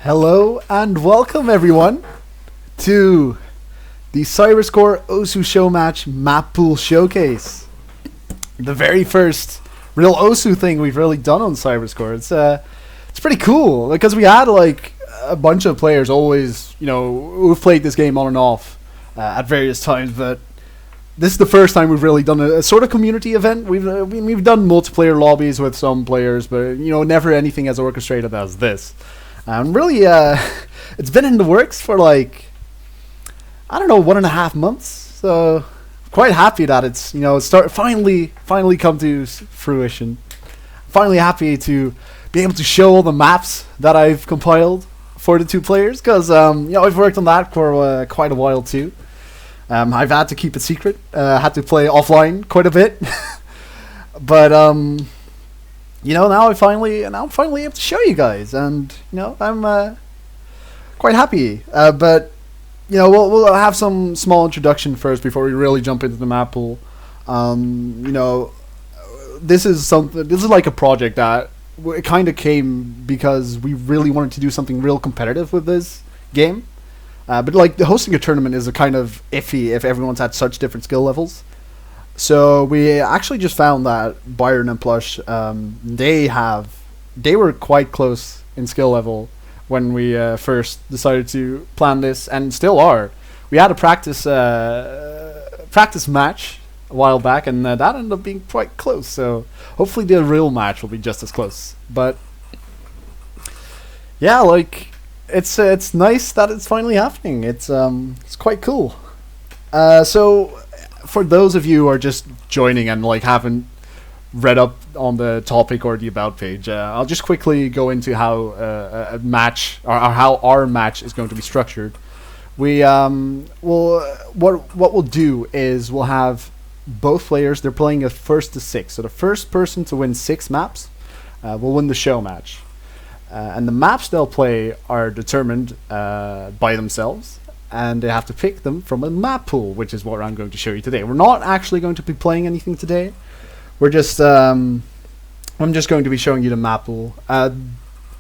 Hello and welcome everyone to the Cyberscore Osu Showmatch Mappool Showcase. The very first real Osu thing we've really done on Cyberscore. It's pretty cool because we had like a bunch of players always, who've played this game on and off at various times, but this is the first time we've really done a sort of community event. We've done multiplayer lobbies with some players, but never anything as orchestrated as this. And really, it's been in the works for like, I don't know, 1.5 months. So quite happy that it's finally come to fruition. Finally happy to be able to show all the maps that I've compiled for the two players, because I've worked on that for quite a while too. I've had to keep it secret. Had to play offline quite a bit, but now I'm finally able to show you guys, and I'm quite happy. But we'll have some small introduction first before we really jump into the map pool. You know, this is something. This is like a project that it kind of came because we really wanted to do something real competitive with this game. But like the hosting a tournament is a kind of iffy if everyone's at such different skill levels. So we actually just found that Byron and Plush, they were quite close in skill level when we first decided to plan this, and still are. We had a practice match a while back, and that ended up being quite close. So hopefully the real match will be just as close. But yeah, like it's nice that it's finally happening. It's quite cool. So for those of you who are just joining and like haven't read up on the topic or the about page, I'll just quickly go into how a match or how our match is going to be structured. We will what we'll do is we'll have both players. They're playing a first to six, so the first person to win 6 maps will win the show match. And the maps they'll play are determined by themselves, and they have to pick them from a map pool, which is what I'm going to show you today. We're not actually going to be playing anything today. We're just I'm just going to be showing you the map pool.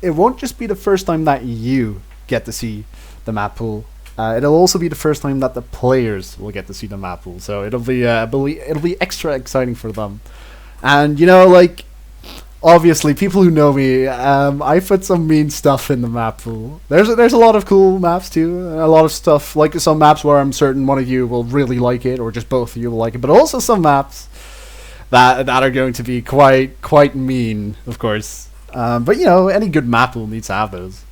It won't just be the first time that you get to see the map pool. It'll also be the first time that the players will get to see the map pool. So it'll be extra exciting for them. And like, obviously, people who know me, I put some mean stuff in the map pool. There's a lot of cool maps too, a lot of stuff like some maps where I'm certain one of you will really like it, or just both of you will like it. But also some maps that are going to be quite mean, of course. But any good map pool needs to have those.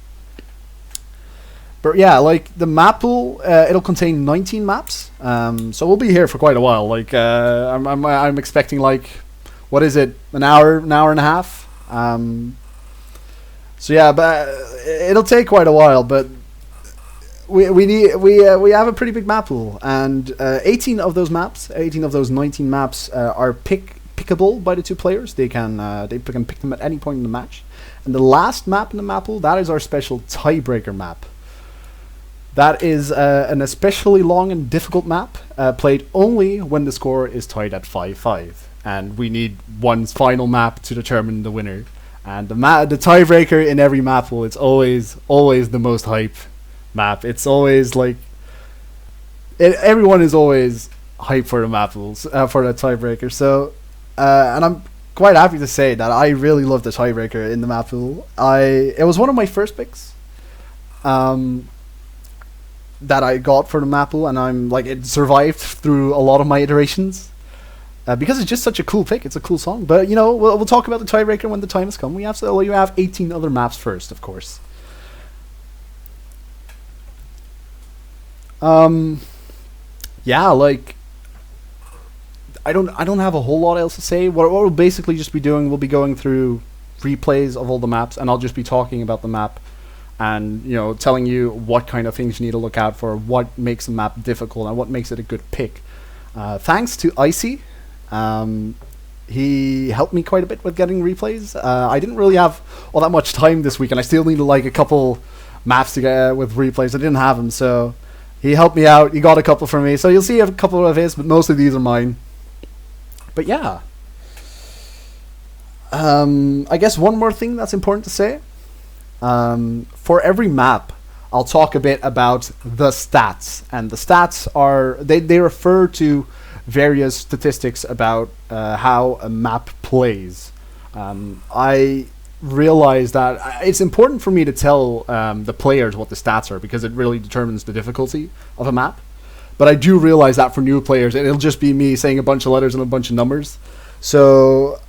But yeah, like the map pool, it'll contain 19 maps. So we'll be here for quite a while. Like I'm expecting like, what is it, an hour and a half? So yeah, but it'll take quite a while. But we have a pretty big map pool, and 18 of those 19 maps are pickable by the two players. They can pick them at any point in the match. And the last map in the map pool, that is our special tiebreaker map. That is an especially long and difficult map, played only when the score is tied at 5-5. And we need one final map to determine the winner. And the tiebreaker in every map pool, it's always the most hype map. It's always like everyone is always hype for the map pools, for the tiebreaker. So, and I'm quite happy to say that I really love the tiebreaker in the map pool. It was one of my first picks. That I got for the map pool, and I'm like, it survived through a lot of my iterations because it's just such a cool pick. It's a cool song, but we'll talk about the tiebreaker when the time has come. You have 18 other maps first, of course. Yeah, like I don't have a whole lot else to say. What we'll basically just be doing, we'll be going through replays of all the maps, and I'll just be talking about the map. And telling you what kind of things you need to look out for, what makes a map difficult, and what makes it a good pick. Thanks to Icy, he helped me quite a bit with getting replays. I didn't really have all that much time this week, and I still needed like a couple maps to get with replays. I didn't have them, so he helped me out. He got a couple for me, so you'll see a couple of his, but most of these are mine. But yeah, I guess one more thing that's important to say. For every map, I'll talk a bit about the stats, and the stats are they refer to various statistics about how a map plays. I realize that it's important for me to tell the players what the stats are, because it really determines the difficulty of a map. But I do realize that for new players, it'll just be me saying a bunch of letters and a bunch of numbers. So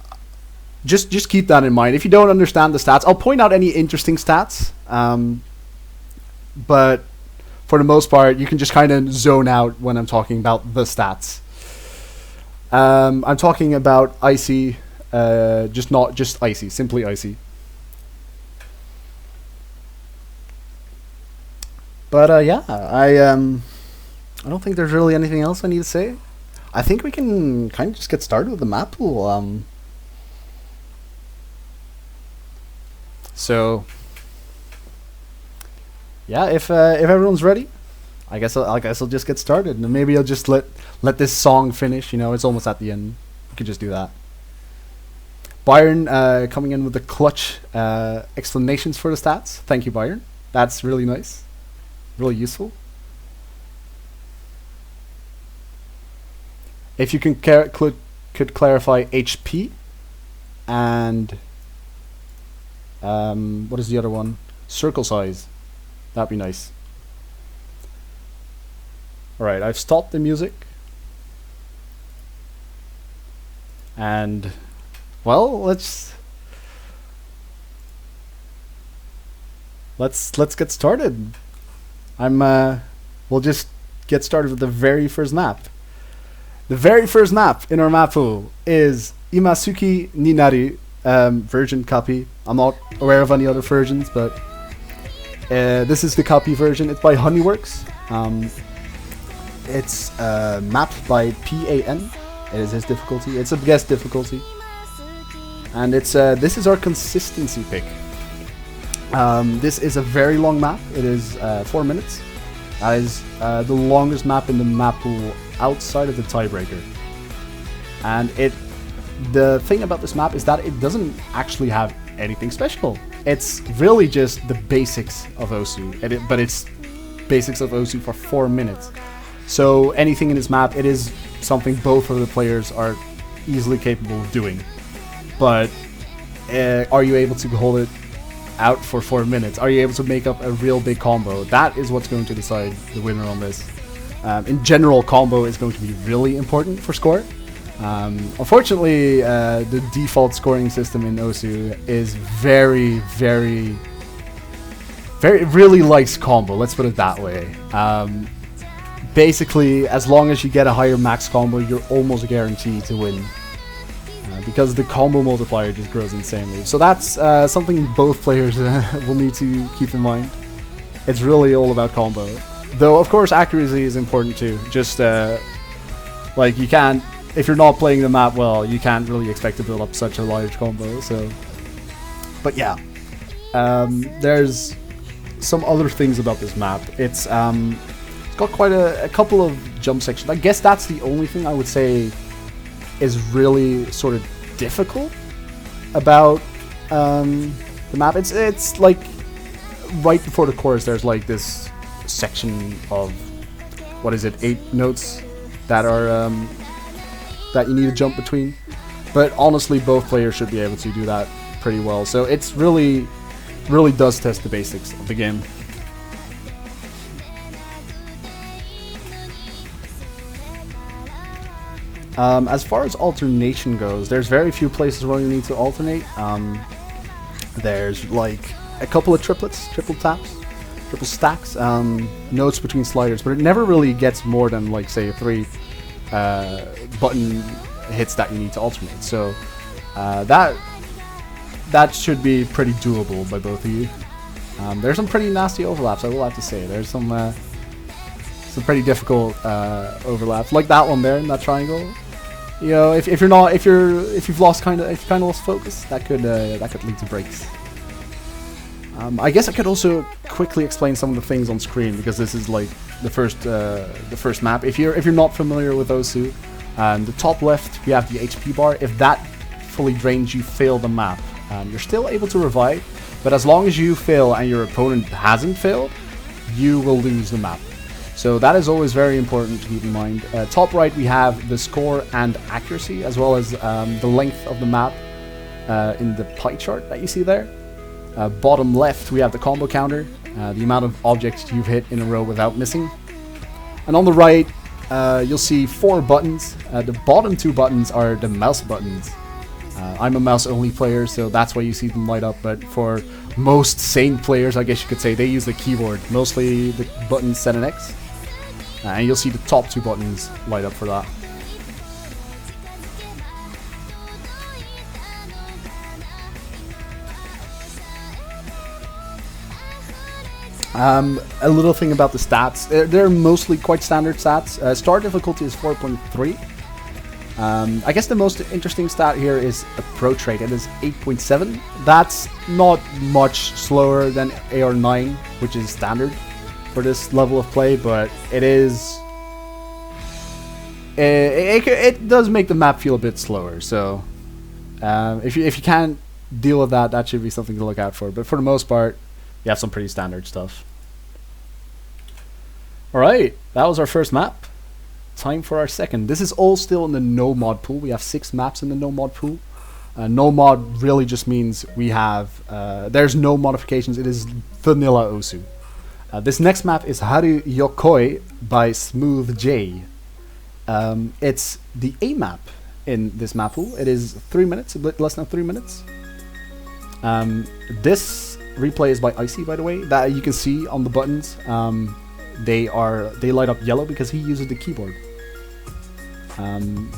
just keep that in mind. If you don't understand the stats, I'll point out any interesting stats. But for the most part, you can just kind of zone out when I'm talking about the stats. I'm talking about Icy, not just Icy, simply Icy. But yeah, I don't think there's really anything else I need to say. I think we can kind of just get started with the map pool. So yeah, if everyone's ready, I guess I'll just get started, and maybe I'll just let this song finish. You know, it's almost at the end. We could just do that. Byron coming in with the clutch explanations for the stats. Thank you, Byron. That's really nice, really useful. If you can could clarify HP and what is the other one? Circle size. That'd be nice. Alright, I've stopped the music. And well, let's get started. We'll just get started with the very first map. The very first map in our map pool is Imasuki Ninari, version copy. I'm not aware of any other versions, but this is the copy version. It's by Honeyworks. It's mapped by PAN. It is his difficulty. It's a guest difficulty, and it's this is our consistency pick. This is a very long map. It is 4 minutes. That is the longest map in the map pool outside of the tiebreaker. And the thing about this map is that it doesn't actually have anything special. It's really just the basics of Osu, but it's basics of Osu for 4 minutes. So anything in this map, it is something both of the players are easily capable of doing. But are you able to hold it out for 4 minutes? Are you able to make up a real big combo? That is what's going to decide the winner on this. In general, combo is going to be really important for score. Unfortunately, the default scoring system in Osu is very really likes combo. Let's put it that way. Basically, as long as you get a higher max combo, you're almost guaranteed to win. Because the combo multiplier just grows insanely. So that's something both players will need to keep in mind. It's really all about combo. Though, of course, accuracy is important too. Just, like, you can't, if you're not playing the map well, you can't really expect to build up such a large combo, so. But yeah. There's some other things about this map. It's got quite a couple of jump sections. I guess that's the only thing I would say is really sort of difficult about the map. It's like right before the chorus there's like this section of, what is it, 8 notes that are that you need to jump between. But honestly, both players should be able to do that pretty well. So it's really does test the basics of the game. As far as alternation goes, there's very few places where you need to alternate. There's like a couple of triple taps, triple stacks, notes between sliders, but it never really gets more than, like, say, 3 button hits that you need to alternate. So that should be pretty doable by both of you. There's some pretty nasty overlaps, I will have to say. There's some pretty difficult overlaps, like that one there in that triangle. You know, if you've kind of lost focus, that could lead to breaks. I guess I could also quickly explain some of the things on screen, because this is like the first map. If you're not familiar with Osu, the top left we have the HP bar. If that fully drains, you fail the map. You're still able to revive, but as long as you fail and your opponent hasn't failed, you will lose the map. So that is always very important to keep in mind. Top right we have the score and accuracy, as well as the length of the map in the pie chart that you see there. Bottom left we have the combo counter, the amount of objects you've hit in a row without missing. And on the right you'll see 4 buttons. The bottom 2 buttons are the mouse buttons. I'm a mouse only player, so that's why you see them light up, but for most sane players, I guess you could say, they use the keyboard, mostly the buttons set and X. And you'll see the top 2 buttons light up for that. A little thing about the stats. They're mostly quite standard stats. Start difficulty is 4.3. I guess the most interesting stat here is approach rate. It is 8.7. That's not much slower than AR9, which is standard. for this level of play, but it is. It does make the map feel a bit slower. So if you can't deal with that, that should be something to look out for. But for the most part, you have some pretty standard stuff. All right, that was our first map. Time for our second. This is all still in the no mod pool. We have 6 maps in the no mod pool. No mod really just means we have there's no modifications. It is vanilla Osu. This next map is Haru Yokoi by Smooth J. It's the A map in this map pool. It is 3 minutes, a bit less than 3 minutes. This replay is by Icy, by the way. That you can see on the buttons. They light up yellow because he uses the keyboard.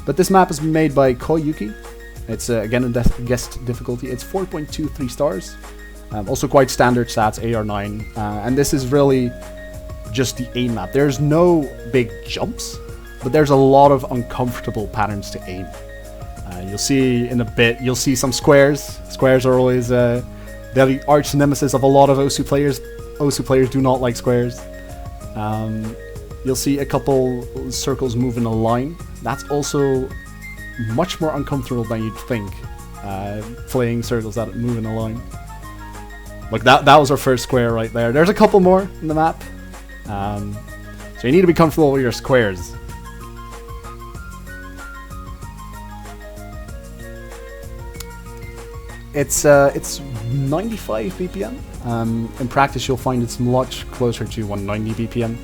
But this map has been made by Koyuki. It's again a guest difficulty. It's 4.23 stars. Also quite standard stats, AR9. And this is really just the aim map. There's no big jumps, but there's a lot of uncomfortable patterns to aim. You'll see in a bit, you'll see some squares. Squares are always they're the arch nemesis of a lot of Osu players. Osu players do not like squares. You'll see a couple circles move in a line. That's also much more uncomfortable than you'd think, playing circles that move in a line. Like that was our first square right there. There's a couple more in the map. So you need to be comfortable with your squares. It's 95 BPM. In practice you'll find it's much closer to 190 BPM.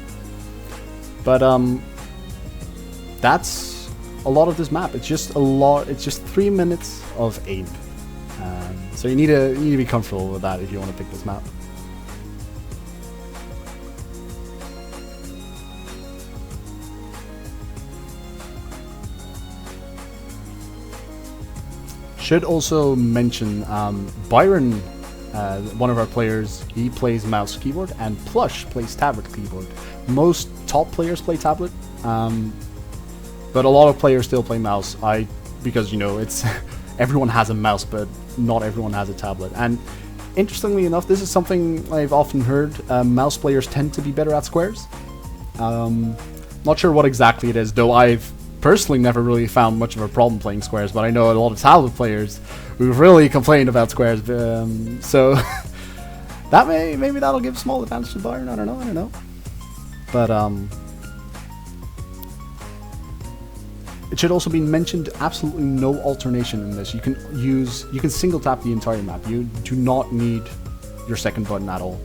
But that's a lot of this map. It's just 3 minutes of aim. So you need to be comfortable with that if you want to pick this map. Should also mention Byron, one of our players, he plays mouse keyboard, and Plush plays tablet keyboard. Most top players play tablet, but a lot of players still play mouse. Because you know it's everyone has a mouse, but not everyone has a tablet. And interestingly enough, this is something I've often heard. Mouse players tend to be better at squares. Not sure what exactly it is, though I've personally never really found much of a problem playing squares, but I know a lot of tablet players who've really complained about squares. So that maybe that'll give a small advantage to Byron. I don't know. But it should also be mentioned, absolutely no alternation in this. You can single tap the entire map. You do not need your second button at all.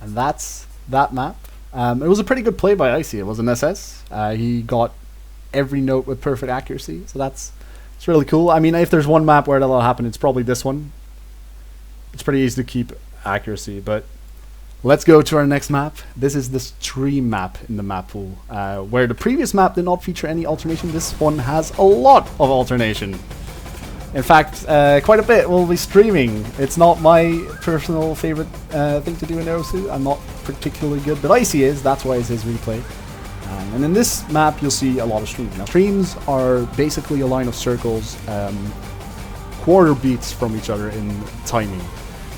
And that's that map. It was a pretty good play by Icy. It was an SS. He got every note with perfect accuracy, so it's really cool. I mean, if there's one map where that'll happen, it's probably this one. It's pretty easy to keep accuracy, but let's go to our next map. This is the stream map in the map pool, where the previous map did not feature any alternation. This one has a lot of alternation. In fact, quite a bit will be streaming. It's not my personal favorite thing to do in Osu. I'm not particularly good, but Icy is. That's why it's his replay. And in this map, you'll see a lot of streams. Now, streams are basically a line of circles, quarter beats from each other in timing.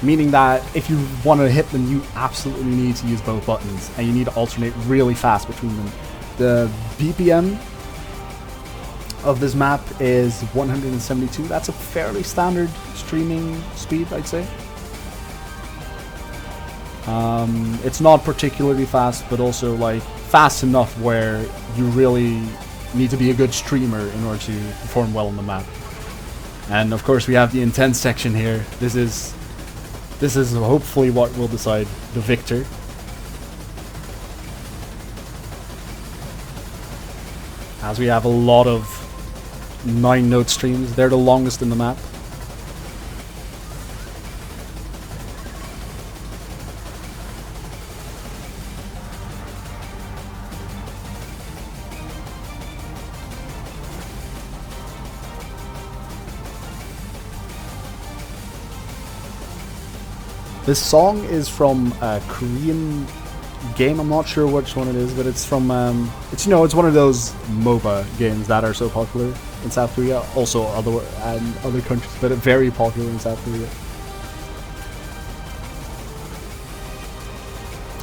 Meaning that if you want to hit them, you absolutely need to use both buttons, and you need to alternate really fast between them. The BPM of this map is 172. That's a fairly standard streaming speed, I'd say. It's not particularly fast, but also like fast enough where you really need to be a good streamer in order to perform well on the map. And of course we have the intense section here. This is hopefully what will decide the victor. As we have a lot of 9-note streams. They're the longest in the map. This song is from a Korean game. I'm not sure which one it is, but it's from it's it's one of those MOBA games that are so popular in South Korea, also other countries, but very popular in South Korea.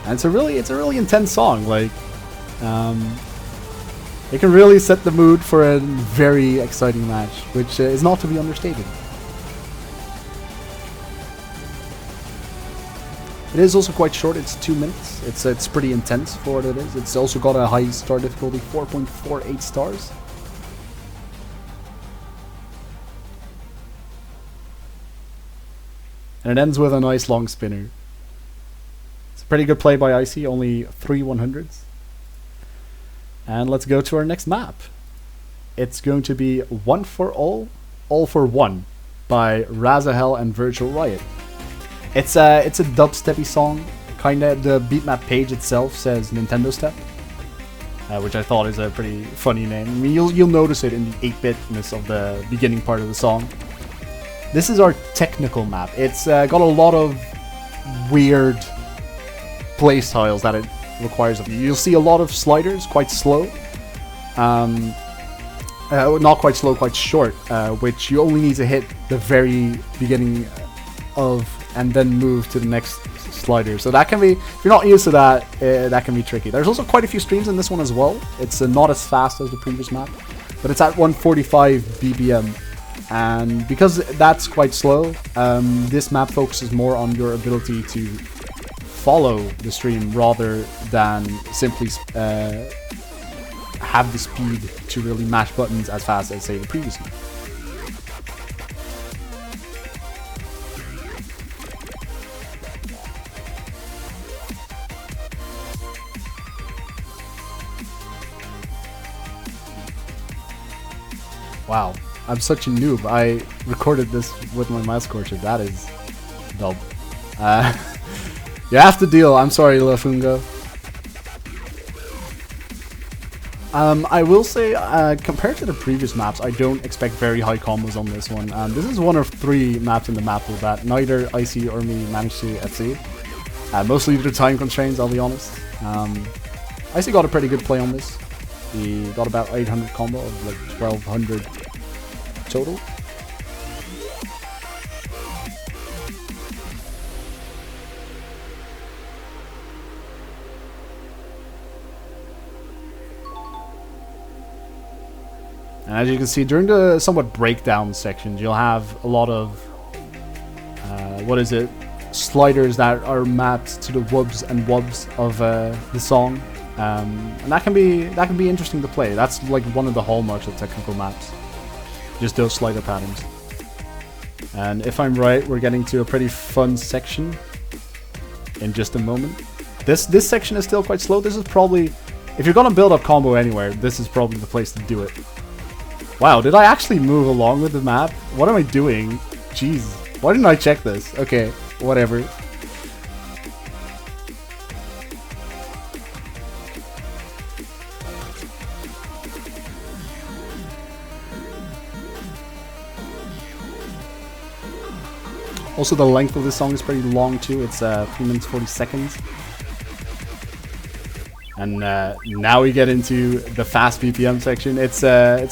And it's a really intense song. Like, it can really set the mood for a very exciting match, which is not to be understated. It is also quite short. It's 2 minutes. It's pretty intense for what it is. It's also got a high star difficulty, 4.48 stars. And it ends with a nice long spinner. It's a pretty good play by Icy, only 3 100s. And let's go to our next map. It's going to be One for All for One by Razahel and Virtual Riot. It's a dubsteppy song. Kinda, the beatmap page itself says Nintendo Step, which I thought is a pretty funny name. I mean, you'll notice it in the 8-bitness of the beginning part of the song. This is our technical map. It's got a lot of weird play styles that it requires of you. You'll see a lot of sliders, quite slow. Not quite slow, quite short, which you only need to hit the very beginning of, and then move to the next slider. So that can be, if you're not used to that, that can be tricky. There's also quite a few streams in this one as well. It's not as fast as the previous map, but it's at 145 BPM. And because that's quite slow, this map focuses more on your ability to follow the stream rather than simply have the speed to really mash buttons as fast as, say, the previous map. Wow, I'm such a noob. I recorded this with my mouse cursor. That is dope. You have to deal. I'm sorry, Lafungo. I will say, compared to the previous maps, I don't expect very high combos on this one. This is one of 3 maps in the Mappool that neither Icy or me managed to FC. Mostly due to time constraints, I'll be honest. Icy got a pretty good play on this. He got about 800 combo of like 1200 total. And as you can see, during the somewhat breakdown sections, you'll have a lot of sliders that are mapped to the wubs and wubs of the song. And that can be interesting to play. That's like one of the hallmarks of technical maps, just those slider patterns. And if I'm right, we're getting to a pretty fun section in just a moment. This section is still quite slow. This is probably, if you're gonna build up combo anywhere, this is probably the place to do it. Wow, did I actually move along with the map? What am I doing? Jeez, why didn't I check this? Okay, whatever. Also, the length of this song is pretty long too. It's 3 minutes 40 seconds. And now we get into the fast BPM section. It's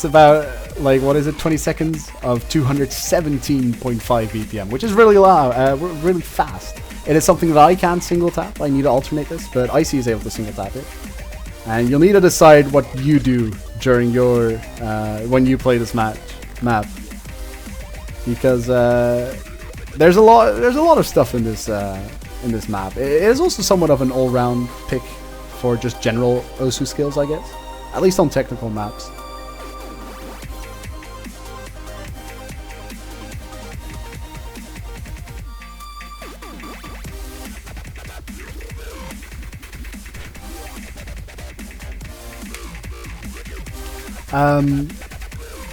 about, like, what is it, 20 seconds of 217.5 BPM, which is really loud, really fast. It is something that I can't single tap. I need to alternate this, but Icy is able to single tap it. And you'll need to decide what you do during your when you play this map, because there's a lot of stuff in this map. It is also somewhat of an all-round pick for just general Osu skills, I guess. At least on technical maps.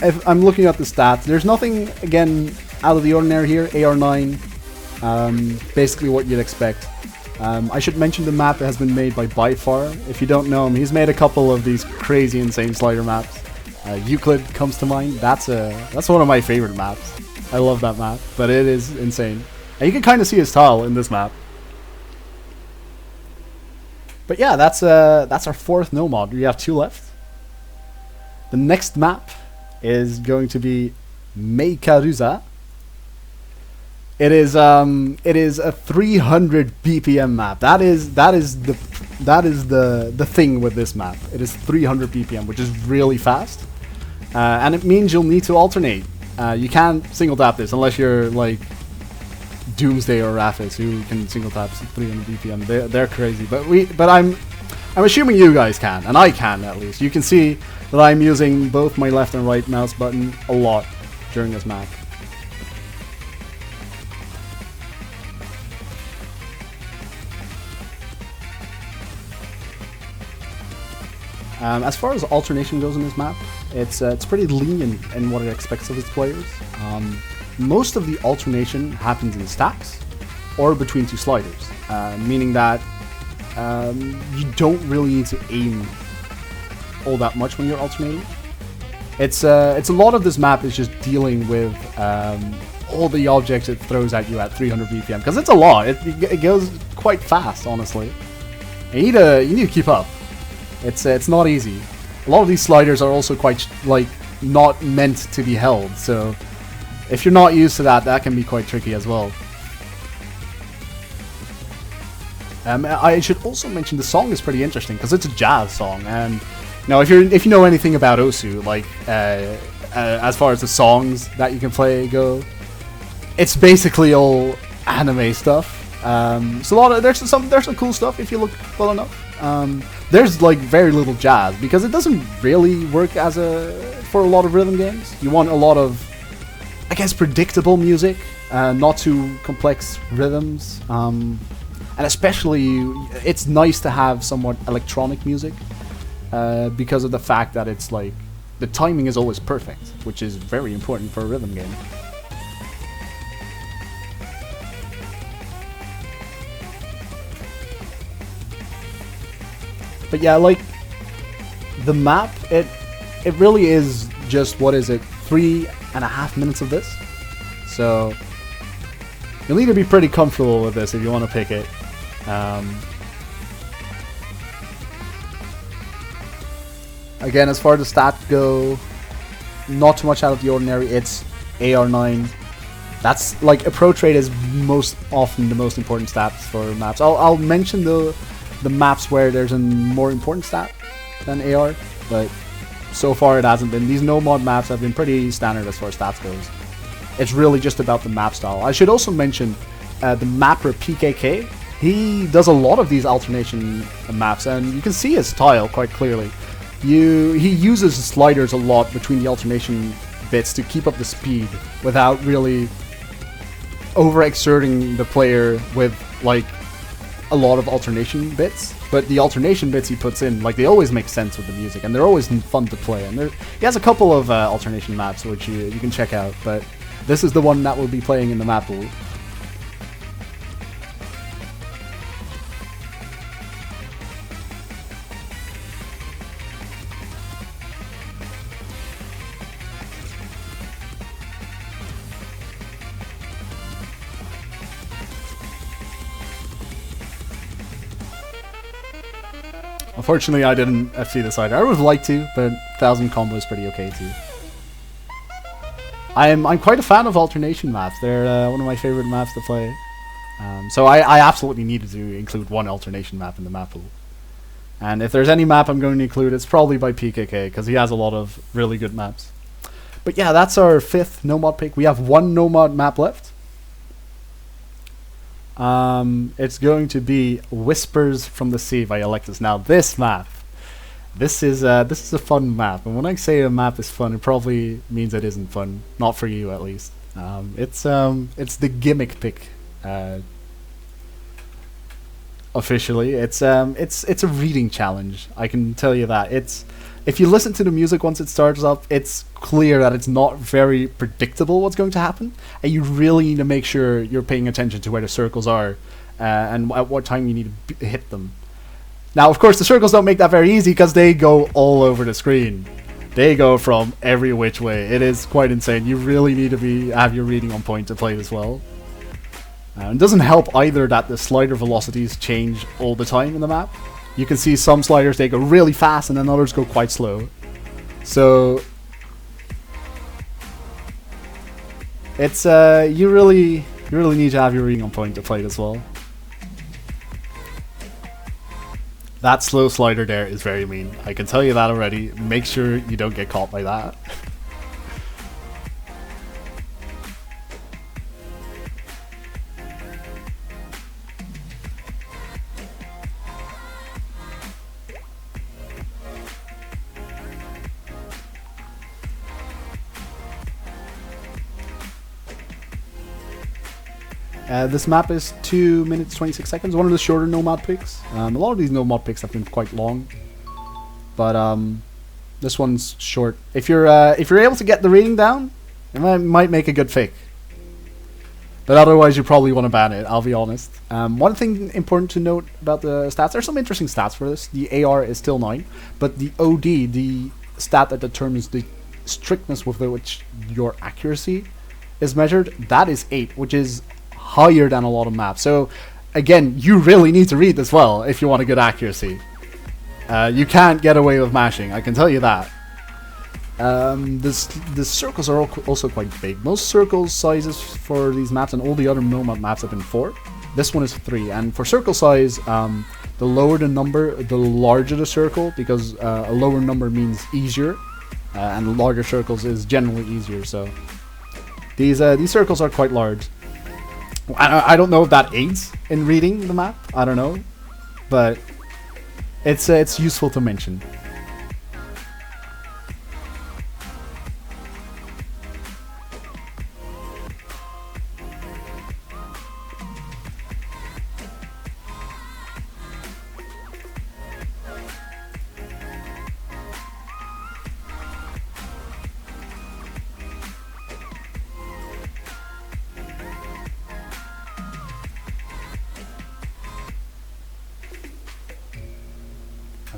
If I'm looking at the stats, there's nothing, again, out of the ordinary here. AR9, basically what you'd expect. I should mention the map has been made by Byfar. If you don't know him, he's made a couple of these crazy, insane slider maps. Euclid comes to mind. That's one of my favorite maps. I love that map, but it is insane. And you can kind of see his tile in this map. But yeah, that's our fourth no mod. We have 2 left. The next map is going to be Meikaruza. It is a 300 BPM map. That is the thing with this map. It is 300 BPM, which is really fast, and it means you'll need to alternate. You can't single tap this unless you're like Doomsday or Raphis, who can single tap 300 BPM. They're crazy, but I'm assuming you guys can, and I can at least. You can see that I'm using both my left and right mouse button a lot during this map. As far as alternation goes in this map, it's pretty lenient in what it expects of its players. Most of the alternation happens in stacks or between 2 sliders, meaning that you don't really need to aim all that much when you're alternating. It's a lot of this map is just dealing with all the objects it throws at you at 300 BPM, because it's a lot. It goes quite fast, honestly. And you need to keep up. It's not easy. A lot of these sliders are also quite like not meant to be held, so if you're not used to that, that can be quite tricky as well. I should also mention the song is pretty interesting because it's a jazz song, and now if you know anything about Osu, like as far as the songs that you can play go, it's basically all anime stuff. So there's some cool stuff if you look well enough. There's like very little jazz because it doesn't really work for a lot of rhythm games. You want a lot of, I guess, predictable music, not too complex rhythms, and especially it's nice to have somewhat electronic music because of the fact that it's like the timing is always perfect, which is very important for a rhythm game. But yeah, like the map, it really is just, what is it, 3.5 minutes of this. So you'll need to be pretty comfortable with this if you want to pick it. Again, as far as the stats go, not too much out of the ordinary. It's AR9. That's like approach rate is most often the most important stats for maps. I'll mention the maps where there's a more important stat than AR, but so far it hasn't been. These no mod maps have been pretty standard as far as stats goes. It's really just about the map style. I should also mention the mapper PKK. He does a lot of these alternation maps, and you can see his style quite clearly. He uses sliders a lot between the alternation bits to keep up the speed without really overexerting the player with like a lot of alternation bits. But the alternation bits he puts in, like, they always make sense with the music, and they're always fun to play. And he has a couple of alternation maps which you can check out, but this is the one that we'll be playing in the Mappool. Unfortunately, I didn't FC the slider. I would have liked to, but 1000 combo is pretty okay too. I'm quite a fan of alternation maps. They're one of my favorite maps to play. So I absolutely needed to include one alternation map in the Mappool. And if there's any map I'm going to include, it's probably by PKK, because he has a lot of really good maps. But yeah, that's our 5th no mod pick. We have 1 no mod map left. It's going to be Whispers from the Sea by Alexis. Now this map, this is a fun map, and when I say a map is fun, it probably means it isn't fun. Not for you, at least. It's the gimmick pick. Officially, it's a reading challenge. I can tell you that. If you listen to the music once it starts up, it's clear that it's not very predictable what's going to happen, and you really need to make sure you're paying attention to where the circles are and at what time you need to hit them. Now, of course, the circles don't make that very easy because they go all over the screen. They go from every which way. It is quite insane. You really need to have your reading on point to play this well. It doesn't help either that the slider velocities change all the time in the map. You can see some sliders, they go really fast, and then others go quite slow. So it's you really need to have your reading on point to play it as well. That slow slider there is very mean. I can tell you that already. Make sure you don't get caught by that. This map is 2 minutes 26 seconds, one of the shorter no-mod picks. A lot of these no-mod picks have been quite long, but this one's short. If you're able to get the reading down, it might make a good pick. But otherwise, you probably want to ban it, I'll be honest. One thing important to note about the stats, there's some interesting stats for this. The AR is still 9, but the OD, the stat that determines the strictness with which your accuracy is measured, that is 8, which is higher than a lot of maps. So again, you really need to read this well if you want a good accuracy. You can't get away with mashing, I can tell you that. The circles are also quite big. Most circle sizes for these maps and all the other no-mod maps have been 4. This one is 3, and for circle size, the lower the number, the larger the circle, because a lower number means easier, and larger circles is generally easier. So these circles are quite large. I don't know if that aids in reading the map. I don't know, but it's useful to mention.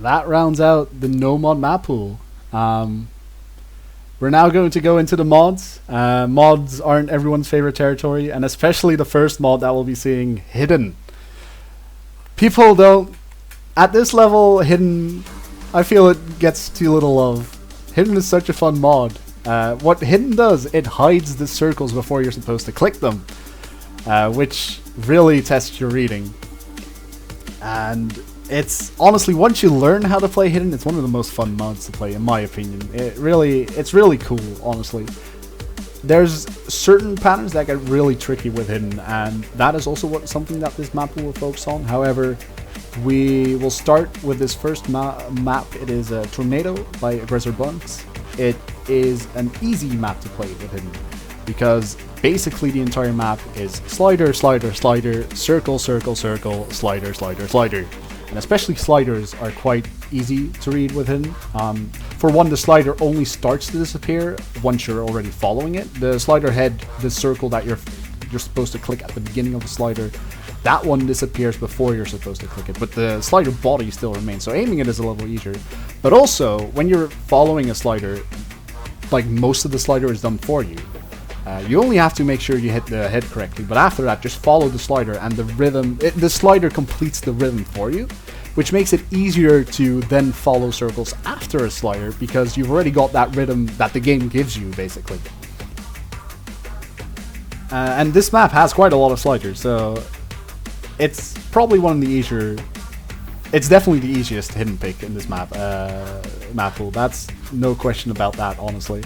That rounds out the no-mod Mappool. We're now going to go into the mods. Mods aren't everyone's favorite territory, and especially the first mod that we'll be seeing, Hidden. People don't... At this level, Hidden... I feel it gets too little love. Hidden is such a fun mod. What Hidden does, it hides the circles before you're supposed to click them, which really tests your reading. And it's honestly, once you learn how to play Hidden, it's one of the most fun mods to play, in my opinion. It's really cool, honestly. There's certain patterns that get really tricky with Hidden, and that is also something that this map will focus on. However, we will start with this first map. It is Tornado by Aggressor Bunks. It is an easy map to play with Hidden, because basically the entire map is slider, slider, slider, circle, circle, circle, slider, slider, slider. And especially sliders are quite easy to read with Hidden. For one, the slider only starts to disappear once you're already following it. The slider head, the circle that you're supposed to click at the beginning of the slider, that one disappears before you're supposed to click it, but the slider body still remains, so aiming it is a little easier. But also, when you're following a slider, like most of the slider is done for you. You only have to make sure you hit the head correctly, but after that, just follow the slider, and the rhythm, the slider completes the rhythm for you, which makes it easier to then follow circles after a slider, because you've already got that rhythm that the game gives you, basically. And this map has quite a lot of sliders, so it's probably one of the easier... It's definitely the easiest Hidden pick in this map, Mappool. That's no question about that, honestly.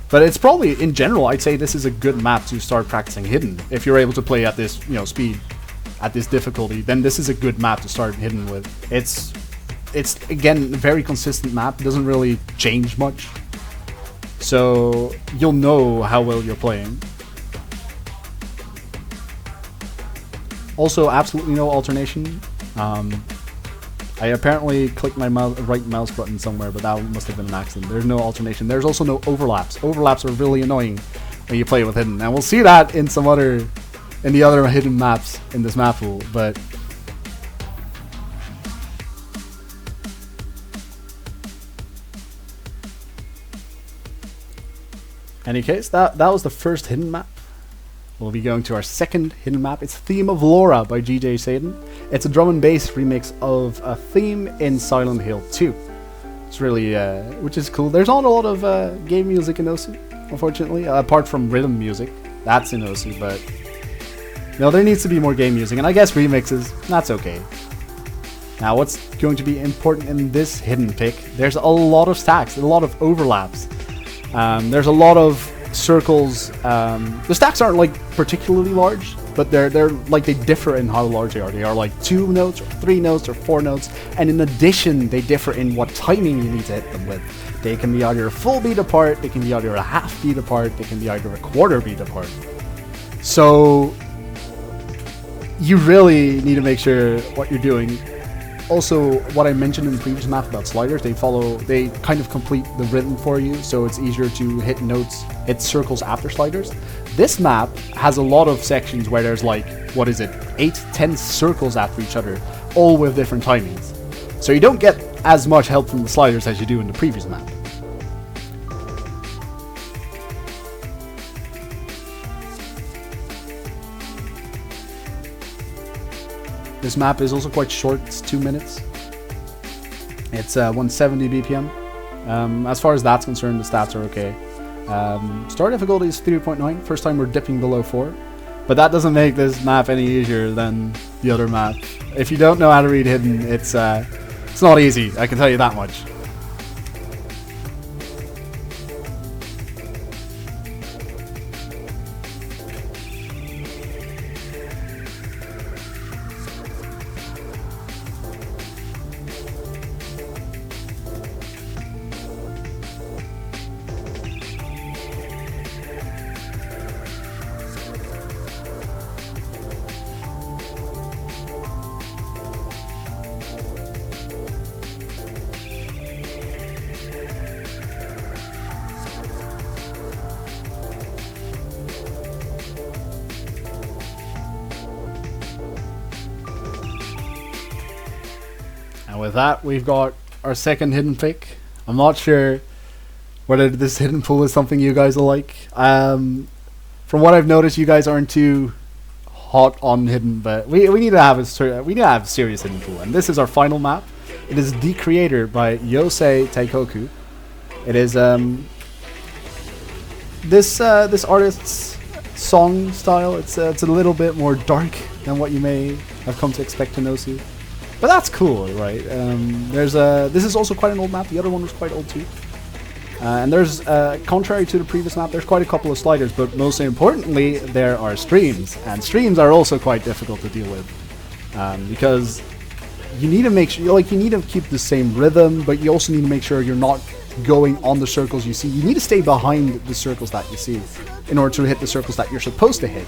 But it's probably, in general, I'd say this is a good map to start practicing Hidden. If you're able to play at this, speed, at this difficulty, then this is a good map to start Hidden with. It's again, a very consistent map. It doesn't really change much. So, you'll know how well you're playing. Also, absolutely no alternation. I apparently clicked my right mouse button somewhere, but that must have been an accident. There's no alternation. There's also no overlaps. Overlaps are really annoying when you play with Hidden, and we'll see that in the other Hidden maps in this Mappool. But any case, that was the first Hidden map. we'll be going to our second hidden map. It's Theme of Laura by GJ Sadin. It's a drum and bass remix of a theme in Silent Hill 2. It's really, which is cool. There's not a lot of game music in OSU, unfortunately, apart from rhythm music. That's in OSU, but no, there needs to be more game music, and I guess remixes, that's okay. Now, what's going to be important in this hidden pick? There's a lot of stacks, a lot of overlaps. There's a lot of circles. The stacks aren't like particularly large, but they're like they differ in how large they are. They are like 2 notes, or 3 notes, or 4 notes, and in addition, they differ in what timing you need to hit them with. They can be either a full beat apart, they can be either a half beat apart, they can be either a quarter beat apart. So you really need to make sure what you're doing. Also, what I mentioned in the previous map about sliders, they kind of complete the rhythm for you, so it's easier to hit notes, hit circles after sliders. This map has a lot of sections where there's like, 8-10 circles after each other, all with different timings. So you don't get as much help from the sliders as you do in the previous map. This map is also quite short, it's 2 minutes. It's 170 BPM. As far as that's concerned, the stats are okay. Start difficulty is 3.9, first time we're dipping below 4. But that doesn't make this map any easier than the other map. If you don't know how to read hidden, it's not easy, I can tell you that much. And with that, we've got our second hidden pick. I'm not sure whether this hidden pool is something you guys will like. From what I've noticed, you guys aren't too hot on hidden, but we need to have a serious hidden pool. And this is our final map. It is The Creator by Yosei Taikoku. It is this artist's song style. It's a little bit more dark than what you may have come to expect in OSU. But that's cool, right? This is also quite an old map. The other one was quite old too. And there's, contrary to the previous map, there's quite a couple of sliders, but most importantly, there are streams. And streams are also quite difficult to deal with. Because you need to make sure, you need to keep the same rhythm, but you also need to make sure you're not going on the circles you see. You need to stay behind the circles that you see in order to hit the circles that you're supposed to hit.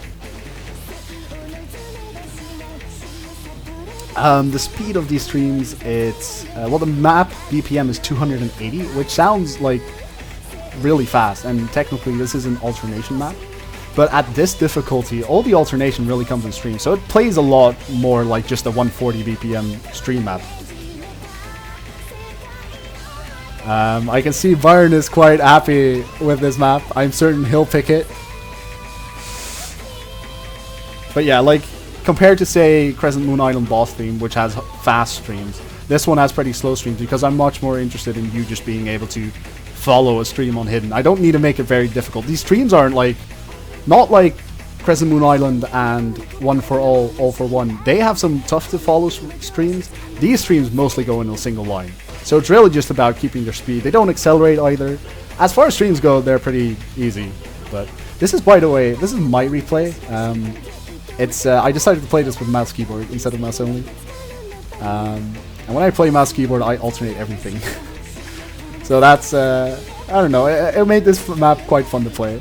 The speed of these streams, it's the map BPM is 280, which sounds like really fast, and technically this is an alternation map, but at this difficulty all the alternation really comes in stream, so it plays a lot more like just a 140 BPM stream map. I can see Byron is quite happy with this map. I'm certain he'll pick it. But yeah, compared to, say, Crescent Moon Island boss theme, which has fast streams, this one has pretty slow streams because I'm much more interested in you just being able to follow a stream on hidden. I don't need to make it very difficult. These streams aren't not like Crescent Moon Island and One for All, All for One. They have some tough to follow streams. These streams mostly go in a single line. So it's really just about keeping your speed. They don't accelerate either. As far as streams go, they're pretty easy. But this is, by the way, this is my replay. I decided to play this with mouse keyboard instead of mouse only. And when I play mouse keyboard, I alternate everything. So that's, I don't know, it made this map quite fun to play.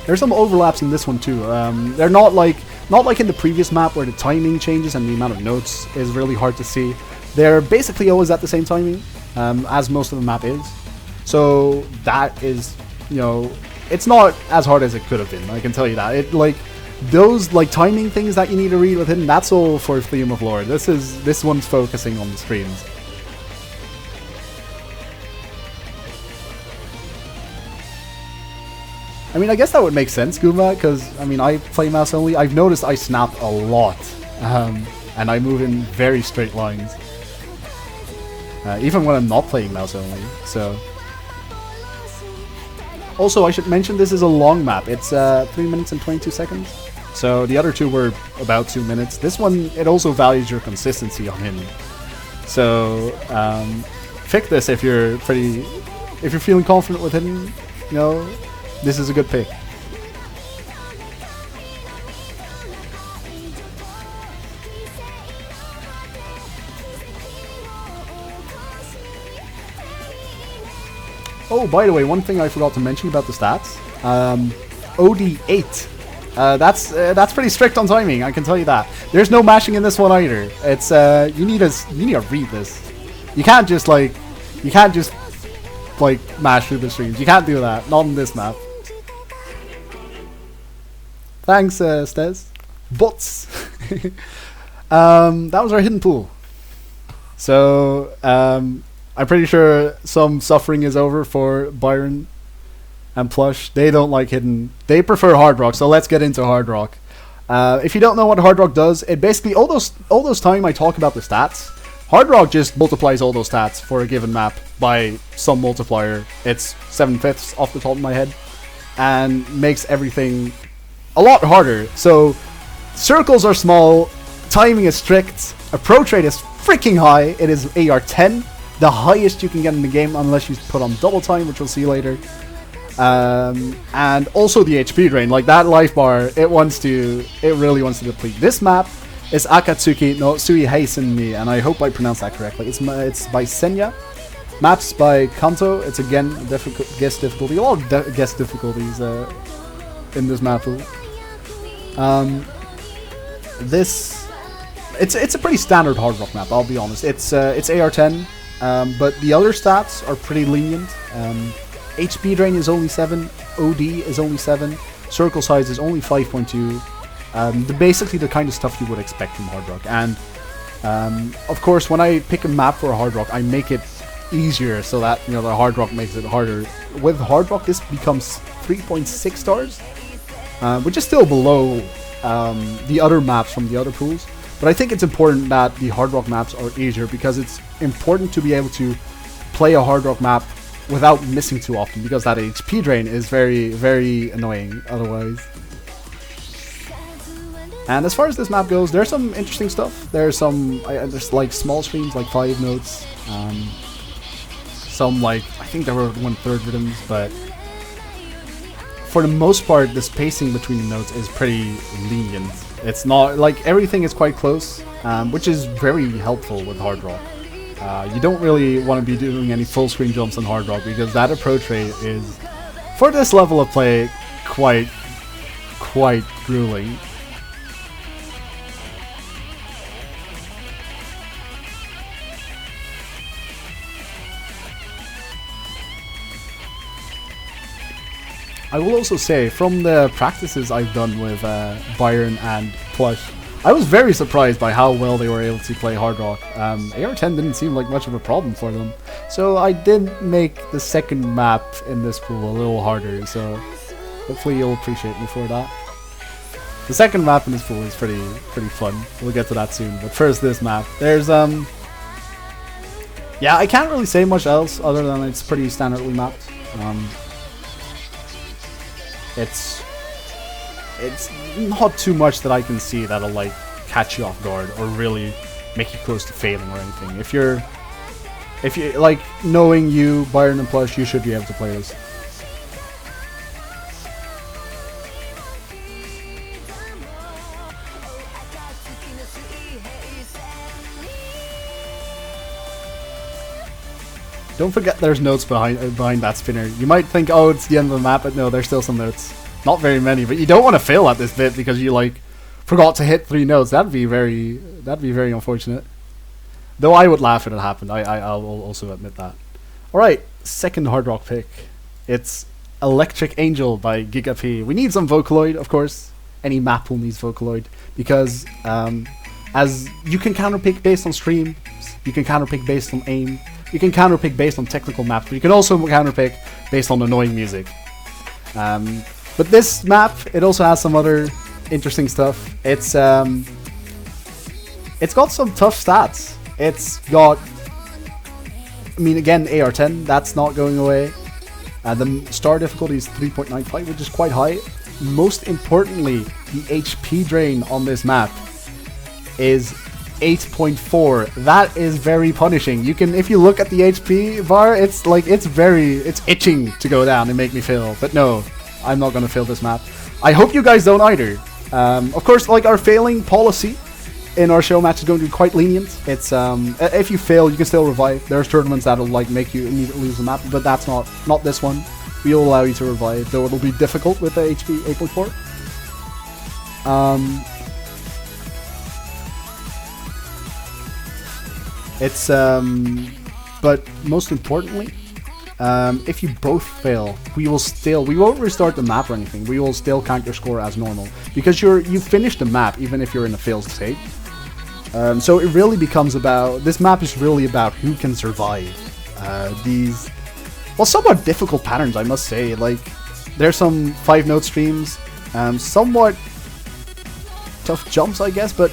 There's some overlaps in this one too. They're not like in the previous map where the timing changes and the amount of notes is really hard to see. They're basically always at the same timing, as most of the map is. So that is, it's not as hard as it could have been. I can tell you that. It like those like timing things that you need to read with hidden. That's all for Theme of Lore. This one's focusing on the streams. I mean, I guess that would make sense, Goomba, because, I mean, I play mouse only. I've noticed I snap a lot, and I move in very straight lines. Even when I'm not playing mouse only, so... Also, I should mention this is a long map. It's 3 minutes and 22 seconds. So the other two were about 2 minutes. This one, it also values your consistency on hidden. So, pick this if you're feeling confident with hidden, you know... This is a good pick. Oh, by the way, one thing I forgot to mention about the stats. OD8. That's pretty strict on timing, I can tell you that. There's no mashing in this one either. It's you need to read this. You can't just mash through the streams. You can't do that. Not in this map. Thanks, Stez. Bots. That was our hidden pool. So, I'm pretty sure some suffering is over for Byron and Plush. They don't like hidden. They prefer hard rock, so let's get into hard rock. If you don't know what hard rock does, it basically, all those time I talk about the stats, hard rock just multiplies all those stats for a given map by some multiplier. It's 7/5 off the top of my head, and makes everything a lot harder. So circles are small, timing is strict, approach rate is freaking high. It is AR 10, the highest you can get in the game unless you put on double time, which we'll see later. And also the HP drain, like that life bar, it really wants to deplete. This map is Akatsuki no Sui Heisen ni, and I hope I pronounced that correctly. It's by Senya. Maps by Kanto. It's again guess difficulty. A lot of guess difficulties in this map. It's a pretty standard hard rock map, I'll be honest. It's AR10, but the other stats are pretty lenient. HP drain is only 7, OD is only 7, circle size is only 5.2. Basically the kind of stuff you would expect from hard rock. And of course, when I pick a map for a hard rock, I make it easier so that the hard rock makes it harder. With hard rock, this becomes 3.6 stars. Which is still below the other maps from the other pools. But I think it's important that the hard rock maps are easier, because it's important to be able to play a hard rock map without missing too often, because that HP drain is very, very annoying otherwise. And as far as this map goes, there's some interesting stuff. There's like small streams, like 5 notes. Some I think there were 1/3 rhythms, but for the most part, the spacing between the notes is pretty lenient. It's not like everything is quite close, which is very helpful with hard rock. You don't really want to be doing any full screen jumps on hard rock, because that approach rate is, for this level of play, quite grueling. I will also say, from the practices I've done with Byron and Plush, I was very surprised by how well they were able to play hard rock. AR10 didn't seem like much of a problem for them. So I did make the second map in this pool a little harder, so hopefully you'll appreciate me for that. The second map in this pool is pretty fun. We'll get to that soon. But first, this map. There's yeah, I can't really say much else other than it's pretty standardly mapped. It's not too much that I can see that'll catch you off guard or really make you close to failing or anything. If you knowing you, Byron and Plush, you should be able to play this. Don't forget there's notes behind that spinner. You might think, oh, it's the end of the map, but no, there's still some notes. Not very many, but you don't want to fail at this bit because you forgot to hit 3 notes. That'd be very unfortunate. Though I would laugh if it happened. I'll also admit that. All right, second hard rock pick. It's Electric Angel by Giga P. We need some Vocaloid, of course. Any Mappool needs Vocaloid because as you can counterpick based on streams, you can counterpick based on aim, you can counterpick based on technical maps, but you can also counterpick based on annoying music. But this map, it also has some other interesting stuff. It's got some tough stats. It's got, I mean, again, AR10, that's not going away. The star difficulty is 3.95, which is quite high. Most importantly, the HP drain on this map is 8.4. That is very punishing. You can, if you look at the HP bar, it's like, it's itching to go down and make me fail. But no, I'm not gonna fail this map. I hope you guys don't either. Of course, like, our failing policy in our show match is going to be quite lenient. It's if you fail, you can still revive. There's tournaments that'll like make you immediately lose the map, but that's not this one. We'll allow you to revive, though it'll be difficult with the HP 8.4. But most importantly, if you both fail, we won't restart the map or anything. We will still count your score as normal because you finished the map even if you're in a failed state. So it really becomes this map is really about who can survive these, well, somewhat difficult patterns, I must say. Like, there's some 5-note streams, somewhat tough jumps, I guess, but